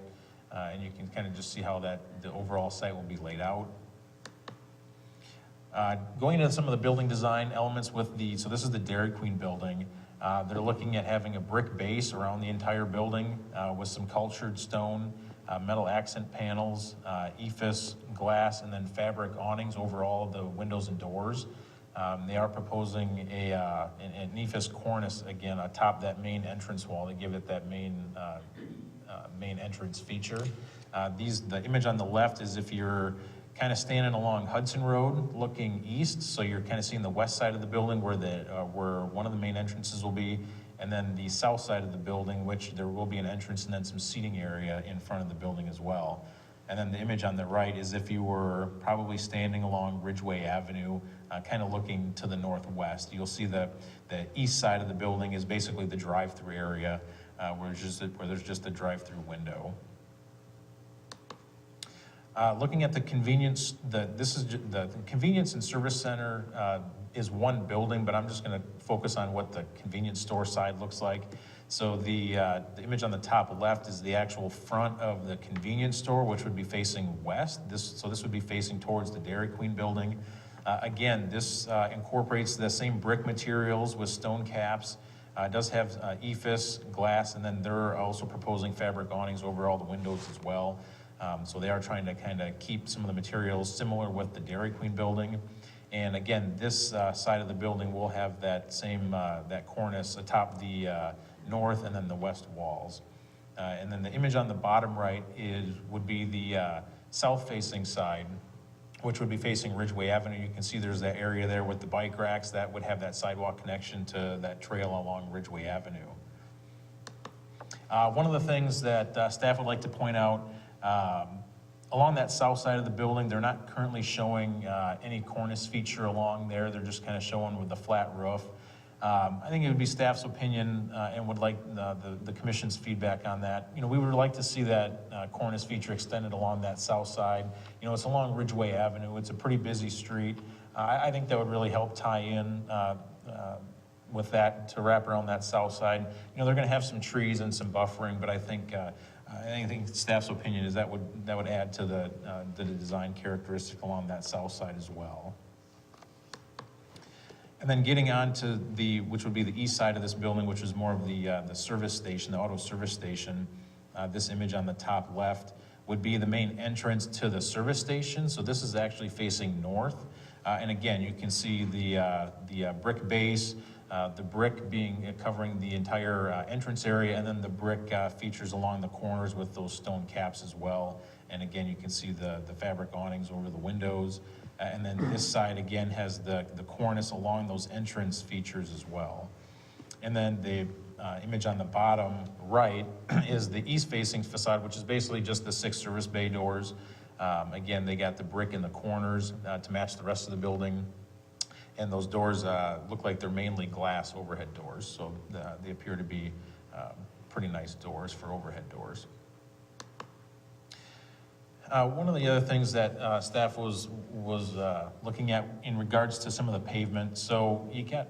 And you can kind of just see how the overall site will be laid out. Going into some of the building design elements so this is the Dairy Queen building. They're looking at having a brick base around the entire building with some cultured stone, metal accent panels, EIFS glass, and then fabric awnings over all of the windows and doors. They are proposing an EIFS cornice again atop that main entrance wall to give it that main entrance feature. The image on the left is if you're kind of standing along Hudson Road looking east, so you're kind of seeing the west side of the building where one of the main entrances will be, and then the south side of the building, which there will be an entrance and then some seating area in front of the building as well. And then the image on the right is if you were probably standing along Ridgeway Avenue, kind of looking to the northwest. You'll see the east side of the building is basically the drive-through area where there's just a drive-through window. Looking at the convenience, the convenience and service center is one building, but I'm just going to focus on what the convenience store side looks like. So the image on the top left is the actual front of the convenience store, which would be facing west. So this would be facing towards the Dairy Queen building. Again, this incorporates the same brick materials with stone caps. It does have EIFS glass, and then they're also proposing fabric awnings over all the windows as well. So they are trying to kind of keep some of the materials similar with the Dairy Queen building. And again, this side of the building will have that same that cornice atop the north and then the west walls. And then the image on the bottom right would be the south-facing side, which would be facing Ridgeway Avenue. You can see there's that area there with the bike racks that would have that sidewalk connection to that trail along Ridgeway Avenue. One of the things that staff would like to point out, along that south side of the building, they're not currently showing any cornice feature along there. They're just kind of showing with the flat roof. I think it would be staff's opinion and would like the commission's feedback on that. You know, we would like to see that cornice feature extended along that south side. You know, it's along Ridgeway Avenue. It's a pretty busy street. I think that would really help tie in with that to wrap around that south side. You know, they're going to have some trees and some buffering, but I think staff's opinion is that would add to the design characteristic along that south side as well. And then getting on to which would be the east side of this building, which is more of the service station, the auto service station. This image on the top left would be the main entrance to the service station. So this is actually facing north. And again, you can see the brick base, the brick covering the entire entrance area, and then the brick features along the corners with those stone caps as well. And again, you can see the fabric awnings over the windows. And then this side, again, has the cornice along those entrance features as well. And then the image on the bottom right is the east-facing facade, which is basically just the 6 service bay doors. Again, they got the brick in the corners to match the rest of the building. And those doors look like they're mainly glass overhead doors, so they appear to be pretty nice doors for overhead doors. One of the other things that staff was looking at in regards to some of the pavement, so you got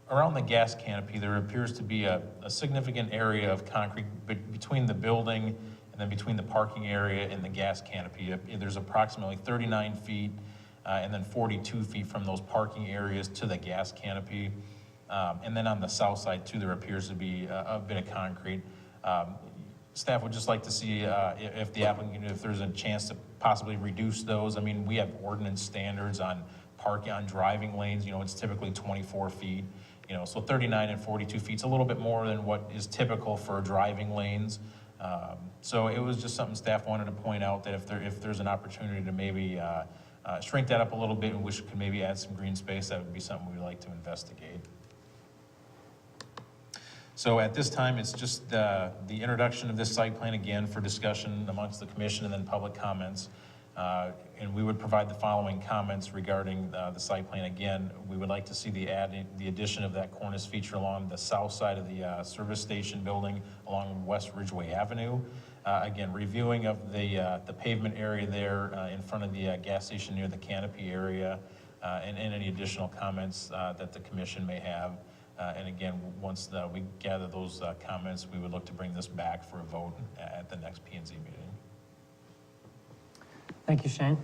around the gas canopy, there appears to be a significant area of concrete between the building and then between the parking area and the gas canopy. There's approximately 39 feet and then 42 feet from those parking areas to the gas canopy. And then on the south side too, there appears to be a bit of concrete. Staff would just like to see if the applicant, if there's a chance to possibly reduce those. I mean, we have ordinance standards on driving lanes. You know, it's typically 24 feet. You know, so 39 and 42 feet is a little bit more than what is typical for driving lanes. So it was just something staff wanted to point out, that if there's an opportunity to maybe shrink that up a little bit, which could maybe add some green space, that would be something we'd like to investigate. So at this time, it's just the introduction of this site plan again for discussion amongst the commission and then public comments. And we would provide the following comments regarding the site plan. Again, we would like to see the addition of that cornice feature along the south side of the service station building along West Ridgeway Avenue. Again, reviewing of the pavement area there in front of the gas station near the canopy area, and any additional comments that the commission may have. And again, once we gather those comments, we would look to bring this back for a vote at the next P&Z meeting. Thank you, Shane.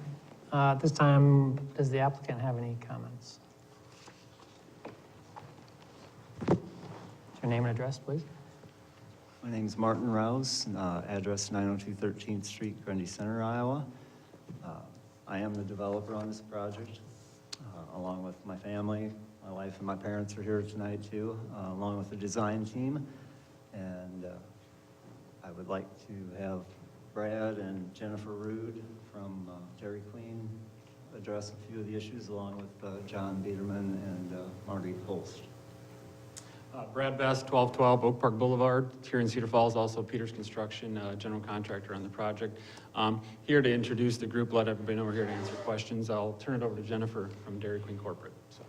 At this time, does the applicant have any comments? Your name and address, please. My name is Martin Rouse, address 902 13th Street, Grundy Center, Iowa. I am the developer on this project, along with my family. My wife and my parents are here tonight too, along with the design team. And I would like to have Brad and Jennifer Rude from Dairy Queen address a few of the issues, along with John Biederman and Marty Holst. Brad Best, 1212 Oak Park Boulevard, here in Cedar Falls, also Peters Construction, general contractor on the project. Here to introduce the group, let everybody know we're here to answer questions. I'll turn it over to Jennifer from Dairy Queen Corporate. So.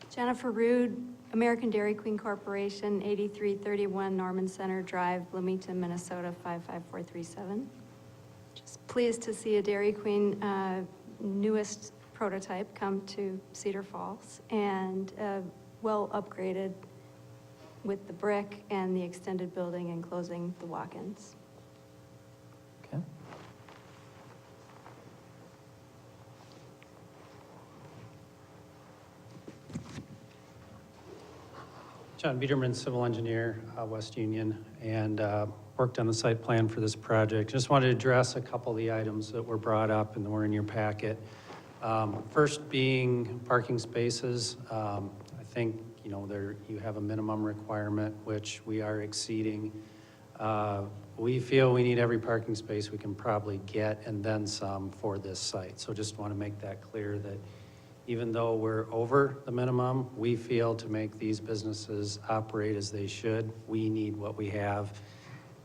Jennifer Rude, American Dairy Queen Corporation, 8331 Norman Center Drive, Bloomington, Minnesota, 55437. Just pleased to see a Dairy Queen newest prototype come to Cedar Falls, and well upgraded with the brick and the extended building enclosing the walk-ins. Okay. John Biederman, civil engineer, West Union, and worked on the site plan for this project. Just wanted to address a couple of the items that were brought up and were in your packet. First being parking spaces. I think, you know, you have a minimum requirement, which we are exceeding. We feel we need every parking space we can probably get and then some for this site. So just want to make that clear that, even though we're over the minimum, we feel to make these businesses operate as they should, we need what we have.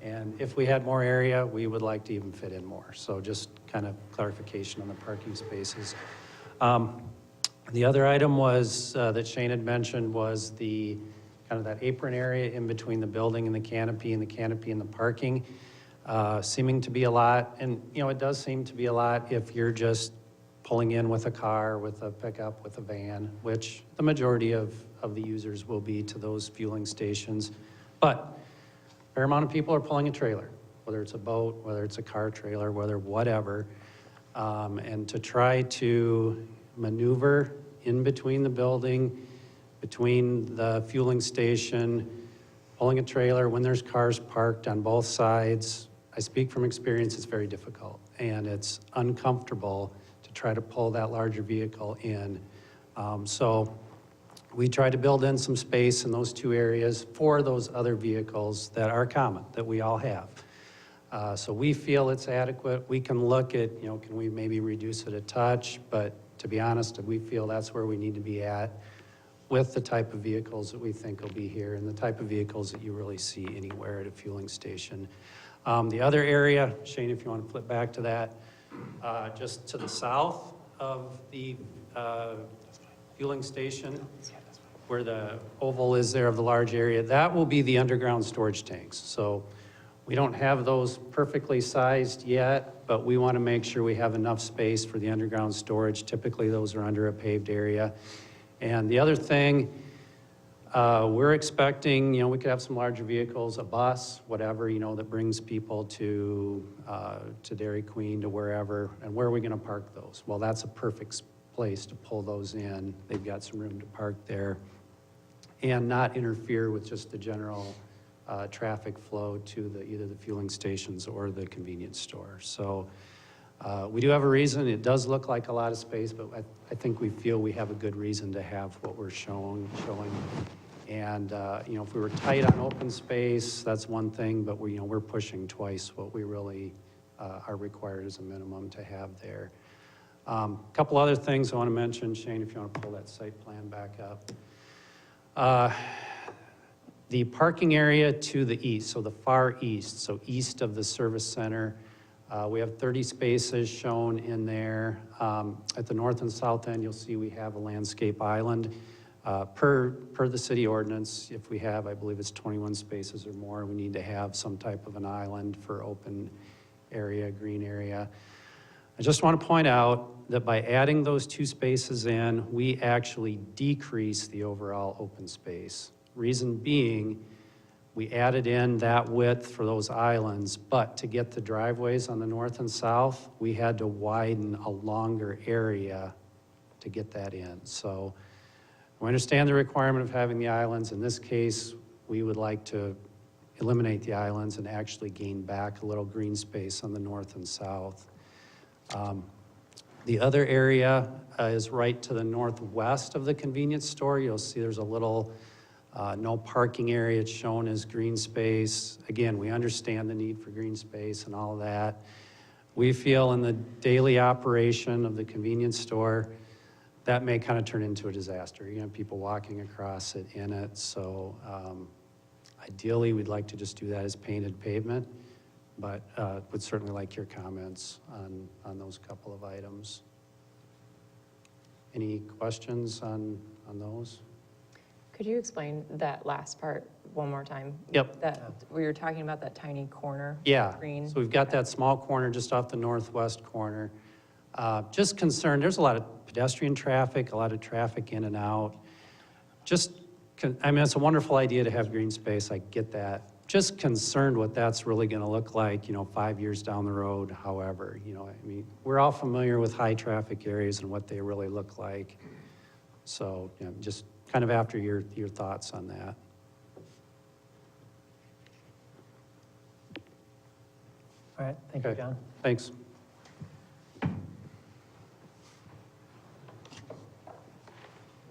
And if we had more area, we would like to even fit in more. So just kind of clarification on the parking spaces. The other item was, that Shane had mentioned, was the, kind of that apron area in between the building and the canopy and the parking, seeming to be a lot. And, it does seem to be a lot if you're just pulling in with a car, with a pickup, with a van, which the majority of the users will be to those fueling stations. But a fair amount of people are pulling a trailer, whether it's a boat, whether it's a car trailer, whatever. And to try to maneuver in between the building, between the fueling station, pulling a trailer when there's cars parked on both sides, I speak from experience, it's very difficult. And it's uncomfortable to try to pull that larger vehicle in. So we try to build in some space in those two areas for those other vehicles that are common, that we all have. So we feel it's adequate. We can look at, can we maybe reduce it a touch? But to be honest, we feel that's where we need to be at with the type of vehicles that we think will be here and the type of vehicles that you really see anywhere at a fueling station. The other area, Shane, if you want to flip back to that, just to the south of the fueling station, where the oval is there of the large area, that will be the underground storage tanks. So we don't have those perfectly sized yet, but we want to make sure we have enough space for the underground storage. Typically, those are under a paved area. And the other thing, we're expecting, we could have some larger vehicles, a bus, whatever, that brings people to Dairy Queen, to wherever. And where are we going to park those? Well, that's a perfect place to pull those in. They've got some room to park there and not interfere with just the general traffic flow to either the fueling stations or the convenience store. So we do have a reason. It does look like a lot of space, but I think we feel we have a good reason to have what we're showing. And if we were tight on open space, that's one thing, but we're pushing twice what we really are required as a minimum to have there. A couple other things I want to mention, Shane, if you want to pull that site plan back up. The parking area to the east, so the far east, so east of the service center, we have 30 spaces shown in there. At the north and south end, you'll see we have a landscape island. Per the city ordinance, if we have, I believe it's 21 spaces or more, we need to have some type of an island for open area, green area. I just want to point out that by adding those 2 spaces in, we actually decrease the overall open space. Reason being, we added in that width for those islands, but to get the driveways on the north and south, we had to widen a longer area to get that in. So we understand the requirement of having the islands. In this case, we would like to eliminate the islands and actually gain back a little green space on the north and south. The other area is right to the northwest of the convenience store. You'll see there's a little no parking area. It's shown as green space. Again, we understand the need for green space and all of that. We feel in the daily operation of the convenience store, that may kind of turn into a disaster. You have people walking across it, in it. So ideally, we'd like to just do that as painted pavement, but would certainly like your comments on those couple of items. Any questions on those? Could you explain that last part one more time? Yep. That, where you're talking about that tiny corner? Yeah, Green. so we've got that small corner just off the northwest corner. Just concerned, there's a lot of pedestrian traffic, a lot of traffic in and out. It's a wonderful idea to have green space, I get that. Just concerned what that's really gonna look like, 5 years down the road, however. We're all familiar with high traffic areas and what they really look like. So, just kind of after your thoughts on that. All right, thank you, Okay. John. Thanks.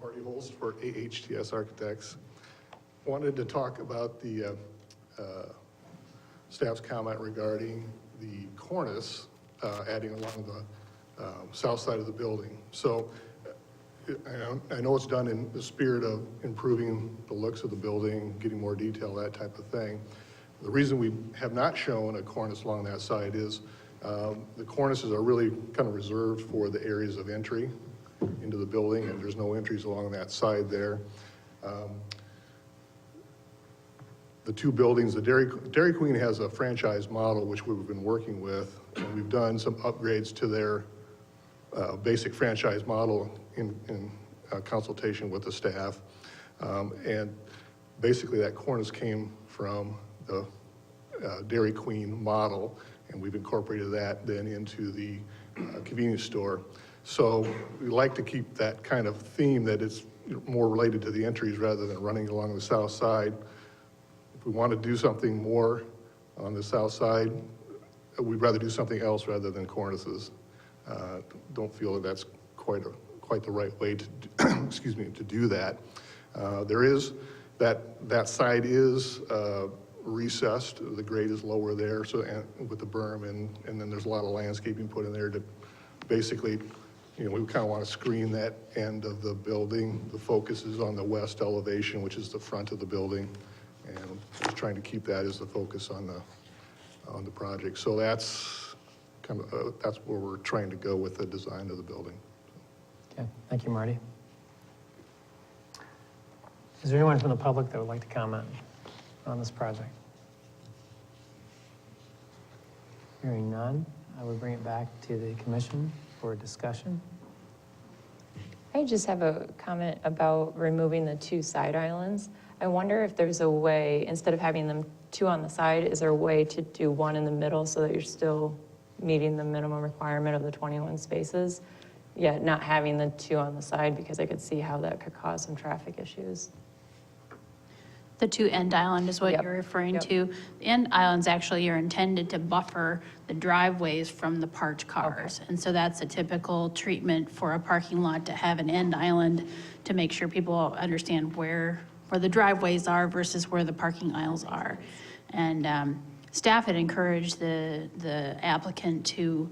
Marty Holst for AHTS Architects. Wanted to talk about the staff's comment regarding the cornice adding along the south side of the building. So I know it's done in the spirit of improving the looks of the building, getting more detail, that type of thing. The reason we have not shown a cornice along that side is the cornices are really kind of reserved for the areas of entry into the building, and there's no entries along that side there. The two buildings, the Dairy Queen has a franchise model which we've been working with, and we've done some upgrades to their basic franchise model in consultation with the staff. And basically that cornice came from the Dairy Queen model, and we've incorporated that then into the convenience store. So we like to keep that kind of theme that it's more related to the entries rather than running along the south side. If we want to do something more on the south side, we'd rather do something else rather than cornices. Don't feel that that's quite the right way to excuse me, to do that. There is that side is recessed. The grade is lower there, so and with the berm, and then there's a lot of landscaping put in there to basically, we kind of want to screen that end of the building. The focus is on the west elevation, which is the front of the building, and just trying to keep that as the focus on the project. So that's kind of that's where we're trying to go with the design of the building. Okay, thank you, Marty. Is there anyone from the public that would like to comment on this project? Hearing none, I would bring it back to the commission for discussion. I just have a comment about removing the two side islands. I wonder if there's a way, instead of having them two on the side, is there a way to do one in the middle so that you're still meeting the minimum requirement of the 21 spaces, yet not having the two on the side, because I could see how that could cause some traffic issues. The two end island is what Yep. you're referring Yep. to. The end islands actually are intended to buffer the driveways from the parked cars. And so that's a typical treatment for a parking lot, to have an end island to make sure people understand where the driveways are versus where the parking aisles are. And staff had encouraged the applicant to,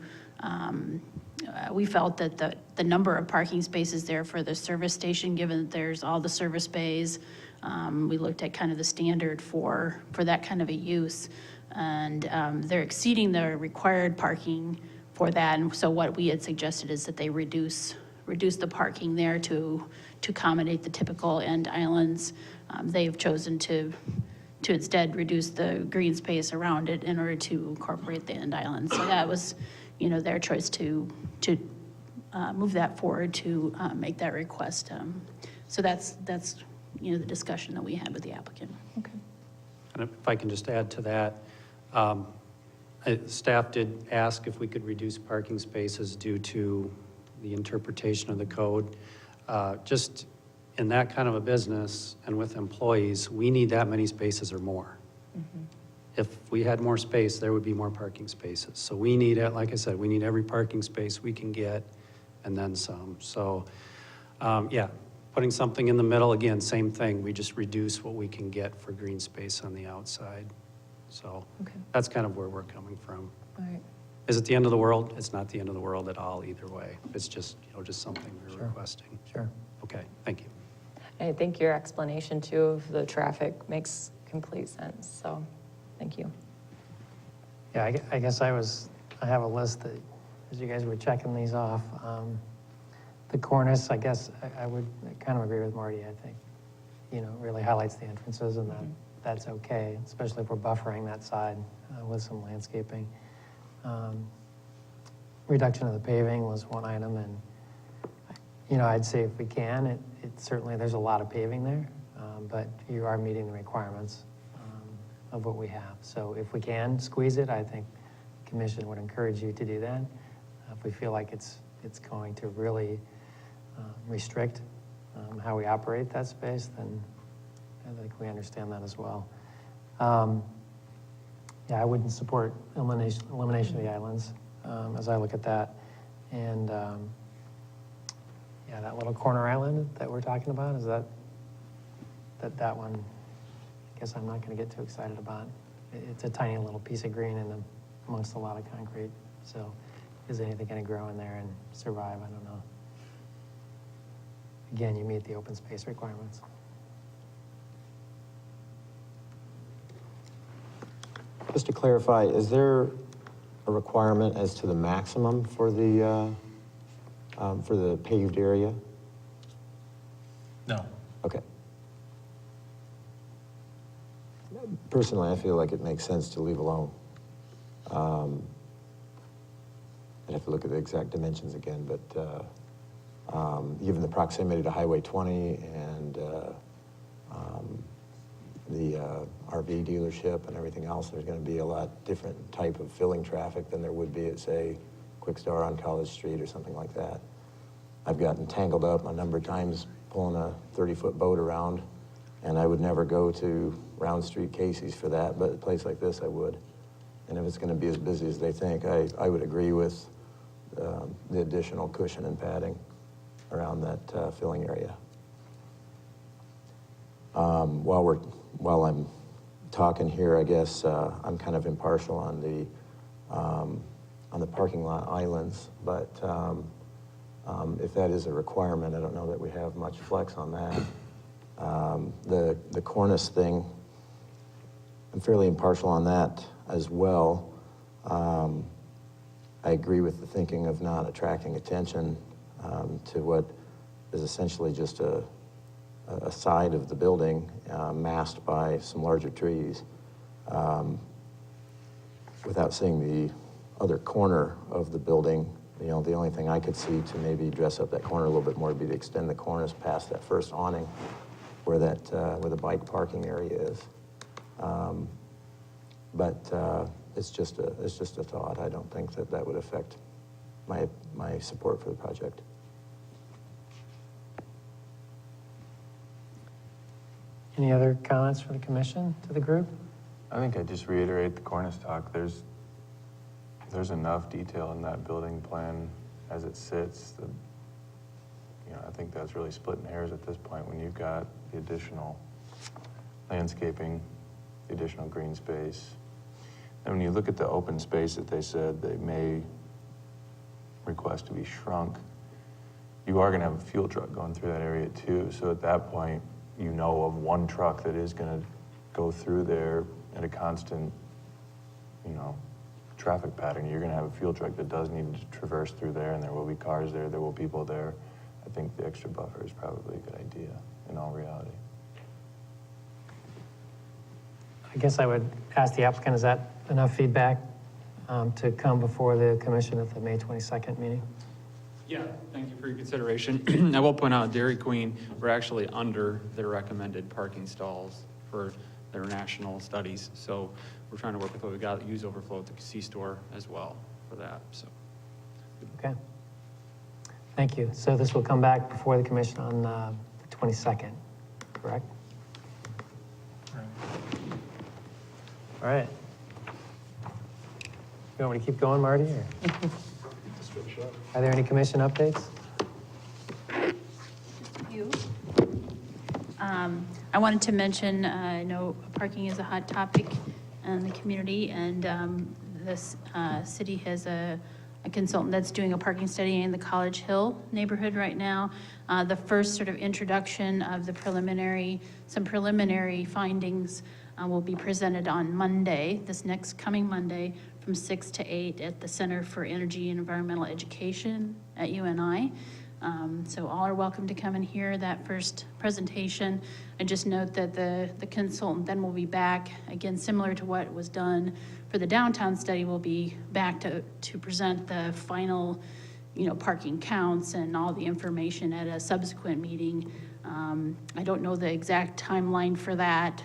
we felt that the number of parking spaces there for the service station, given that there's all the service bays, we looked at kind of the standard for that kind of a use. And they're exceeding the required parking for that. And so what we had suggested is that they reduce the parking there to accommodate the typical end islands. They've chosen to instead reduce the green space around it in order to incorporate the end islands. So that was, their choice to move that forward, to make that request. So that's the discussion that we had with the applicant. Okay. And if I can just add to that, staff did ask if we could reduce parking spaces due to the interpretation of the code. Just in that kind of a business and with employees, we need that many spaces or more. Mm-hmm. If we had more space, there would be more parking spaces. So we need it, like I said, we need every parking space we can get and then some. So, yeah, putting something in the middle, again, same thing. We just reduce what we can get for green space on the outside. So Okay. that's kind of where we're coming from. All right. Is it the end of the world? It's not the end of the world at all either way. It's just, just something we're Sure. requesting. Sure. Okay, thank you. I think your explanation too of the traffic makes complete sense, so thank you. Yeah, I guess I have a list that, as you guys were checking these off, the cornice, I guess I would kind of agree with Marty. I think, really highlights the entrances, and that's okay, especially if we're buffering that side with some landscaping. Reduction of the paving was one item, and I'd say if we can, it certainly, there's a lot of paving there, but you are meeting the requirements of what we have. So if we can squeeze it, I think the commission would encourage you to do that. If we feel like it's going to really restrict how we operate that space, then I think we understand that as well. Yeah, I wouldn't support elimination of the islands as I look at that. And yeah, that little corner island that we're talking about, is that one, I guess I'm not going to get too excited about. It's a tiny little piece of green amongst a lot of concrete. So, is anything going to grow in there and survive? I don't know. I think your explanation too of the traffic makes complete sense, so thank you. Yeah, I guess I was, I have a list that, as you guys were checking these off, the cornice, I guess I would kind of agree with Marty. I think, really highlights the entrances, and again, you meet the open space requirements. Just to clarify, is there a requirement as to the maximum for the paved area? No. Okay. Personally, I feel like it makes sense to leave alone. I'd have to look at the exact dimensions again, but given the proximity to Highway 20 and the RV dealership and everything else, there's going to be a lot different type of filling traffic than there would be at, say, Quick Star on College Street or something like that. I've gotten tangled up a number of times pulling a 30-foot boat around, and I would never go to Round Street Casey's for that, but a place like this I would. And if it's going to be as busy as they think, I would agree with the additional cushion and padding around that filling area. While I'm talking here, I guess I'm kind of impartial on the parking lot islands, but if that is a requirement, I don't know that we have much flex on that. The cornice thing, I'm fairly impartial on that as well. I agree with the thinking of not attracting attention to what is essentially just a side of the building masked by some larger trees. Without seeing the other corner of the building, you know, the only thing I could see to maybe dress up that corner a little bit more would be to extend the cornice past that first awning where where the bike parking area is. But it's just a thought. I don't think that would affect my support for the project. Any other comments from the commission to the group? I think I just reiterate the cornice talk. There's enough detail in that building plan as it sits that, you know, I think that's really splitting hairs at this point when you've got the additional landscaping, the additional green space. And when you look at the open space that they said they may request to be shrunk, you are gonna have a fuel truck going through that area too. So at that point, you know of one truck that is gonna go through there at a constant, you know, traffic pattern. You're gonna have a fuel truck that does need to traverse through there, and there will be cars there, there will be people there. I think the extra buffer is probably a good idea in all reality. I guess I would ask the applicant, is that enough feedback to come before the commission at the May 22nd meeting? Yeah, thank you for your consideration. I will point out Dairy Queen, we're actually under their recommended parking stalls for their national studies. So we're trying to work with what we got, use overflow at the C-store as well for that, so. Okay. Thank you. So this will come back before the commission on the 22nd, correct? All right. You want me to keep going, Marty? Or? Are there any commission updates? I wanted to mention, I know parking is a hot topic in the community, and this city has a consultant that's doing a parking study in the College Hill neighborhood right now. The first sort of introduction of some preliminary findings will be presented on Monday, this next coming Monday, from 6 to 8 at the Center for Energy and Environmental Education at UNI. So all are welcome to come and hear that first presentation. I just note that the consultant then will be back, again, similar to what was done for the downtown study, will be back to present the final, parking counts and all the information at a subsequent meeting. I don't know the exact timeline for that,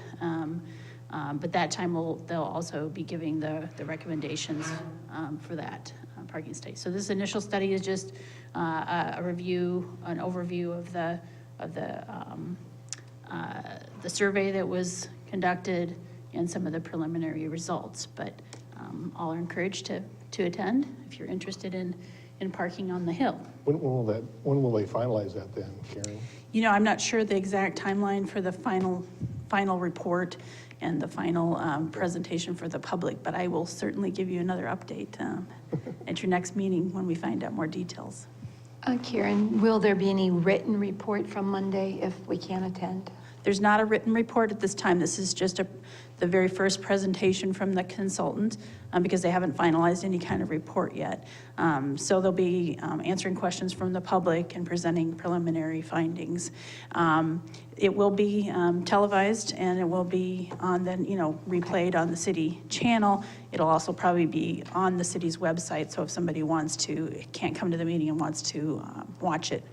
but that time they'll also be giving the recommendations for that parking study. So this initial study is just an overview of the survey that was conducted and some of the preliminary results. But all are encouraged to attend if you're interested in parking on the Hill. When will they finalize that then, Karen? I'm not sure the exact timeline for the final report and the final presentation for the public, but I will certainly give you another update at your next meeting when we find out more details. Karen, will there be any written report from Monday if we can't attend? There's not a written report at this time. This is just the very first presentation from the consultant because they haven't finalized any kind of report yet. So they'll be answering questions from the public and presenting preliminary findings. It will be televised and it will be on the, replayed on the city channel. It'll also probably be on the city's website. So if somebody can't come to the meeting and wants to watch it,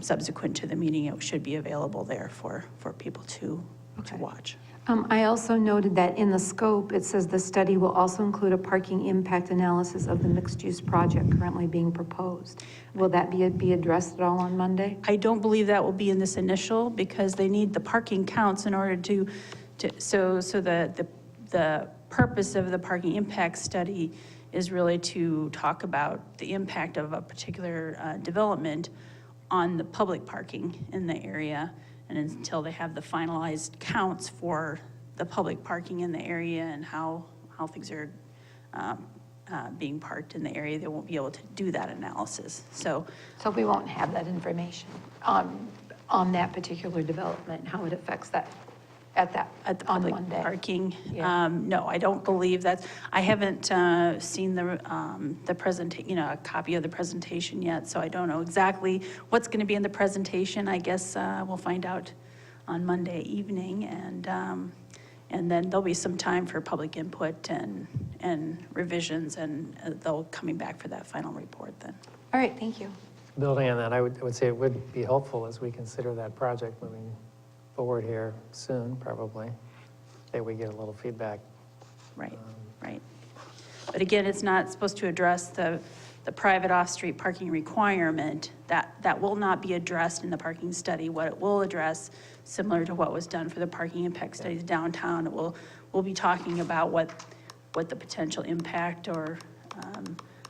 subsequent to the meeting, it should be available there for people to watch. I also noted that in the scope, it says the study will also include a parking impact analysis of the mixed-use project currently being proposed. Will that be addressed at all on Monday? I don't believe that will be in this initial because they need the parking counts in order so the purpose of the parking impact study is really to talk about the impact of a particular development on the public parking in the area, and until they have the finalized counts for the public parking in the area and how things are being parked in the area, they won't be able to do that analysis. So we won't have that information on that particular development, how it affects that at the public Monday. parking. Yeah. No, I don't believe that. I haven't seen the presentation, a copy of the presentation yet, so I don't know exactly what's going to be in the presentation. I guess we'll find out on Monday evening, and then there'll be some time for public input and revisions, and they'll coming back for that final report then. All right, thank you. Building on that, I would say it would be helpful as we consider that project moving forward here soon, probably, that we get a little feedback. Right, right. But again, it's not supposed to address the private off-street parking requirement. That will not be addressed in the parking study. What it will address, similar to what was done for the parking impact studies downtown, we'll be talking about what the potential impact or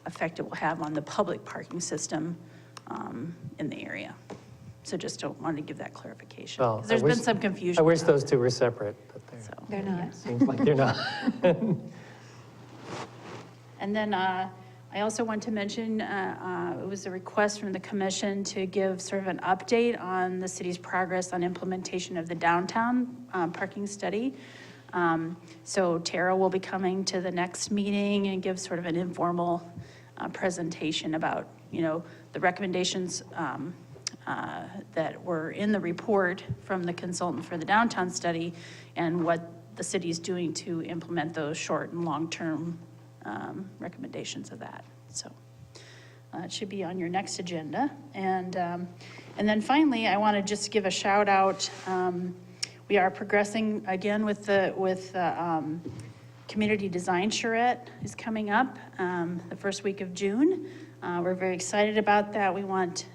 effect it will have on the public parking system in the area. So just don't want to give that clarification. Well, 'Cause there's been some confusion. I wish those two were separate, but They're not. seems like they're not. And then I also want to mention, it was a request from the commission to give sort of an update on the city's progress on implementation of the downtown parking study. So Tara will be coming to the next meeting and give sort of an informal presentation about, the recommendations that were in the report from the consultant for the downtown study and what the city's doing to implement those short and long-term recommendations of that. So it should be on your next agenda. And then finally, I want to just give a shout out. We are progressing again with the community design charrette is coming up the first week of June. We're very excited about that. We want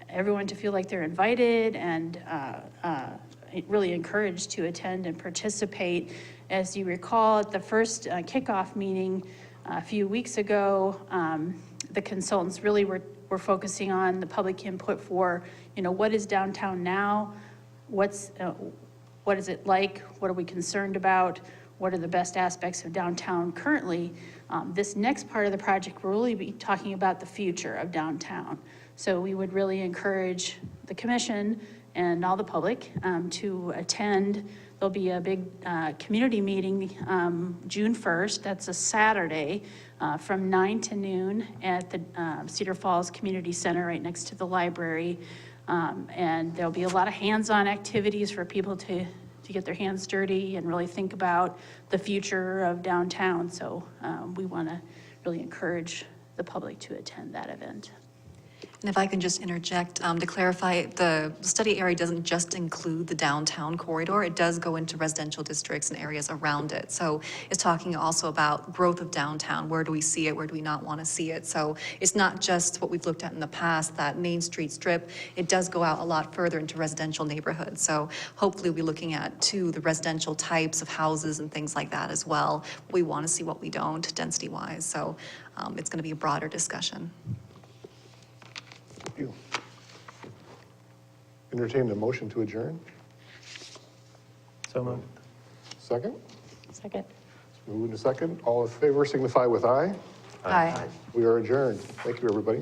everyone to feel like they're invited and really encouraged to attend and participate. As you recall, at the first kickoff meeting a few weeks ago, the consultants really were focusing on the public input for, what is downtown now? What is it like? What are we concerned about? What are the best aspects of downtown currently? This next part of the project will really be talking about the future of downtown. So we would really encourage the commission and all the public to attend. There'll be a big community meeting June 1st. That's a Saturday from 9 to noon at the Cedar Falls Community Center right next to the library. And there'll be a lot of hands-on activities for people to get their hands dirty and really think about the future of downtown. So we want to really encourage the public to attend that event. And if I can just interject, to clarify, the study area doesn't just include the downtown corridor, it does go into residential districts and areas around it. So it's talking also about growth of downtown, where do we see it, where do we not want to see it? So it's not just what we've looked at in the past, that Main Street strip, it does go out a lot further into residential neighborhoods. So hopefully we'll be looking at, too, the residential types of houses and things like that as well. We want to see what we don't, density-wise. So it's going to be a broader discussion. Thank you. Entertain a motion to adjourn. So moved. Second? Second. Moving to second. All in favor signify with aye. Aye. We are adjourned. Thank you, everybody.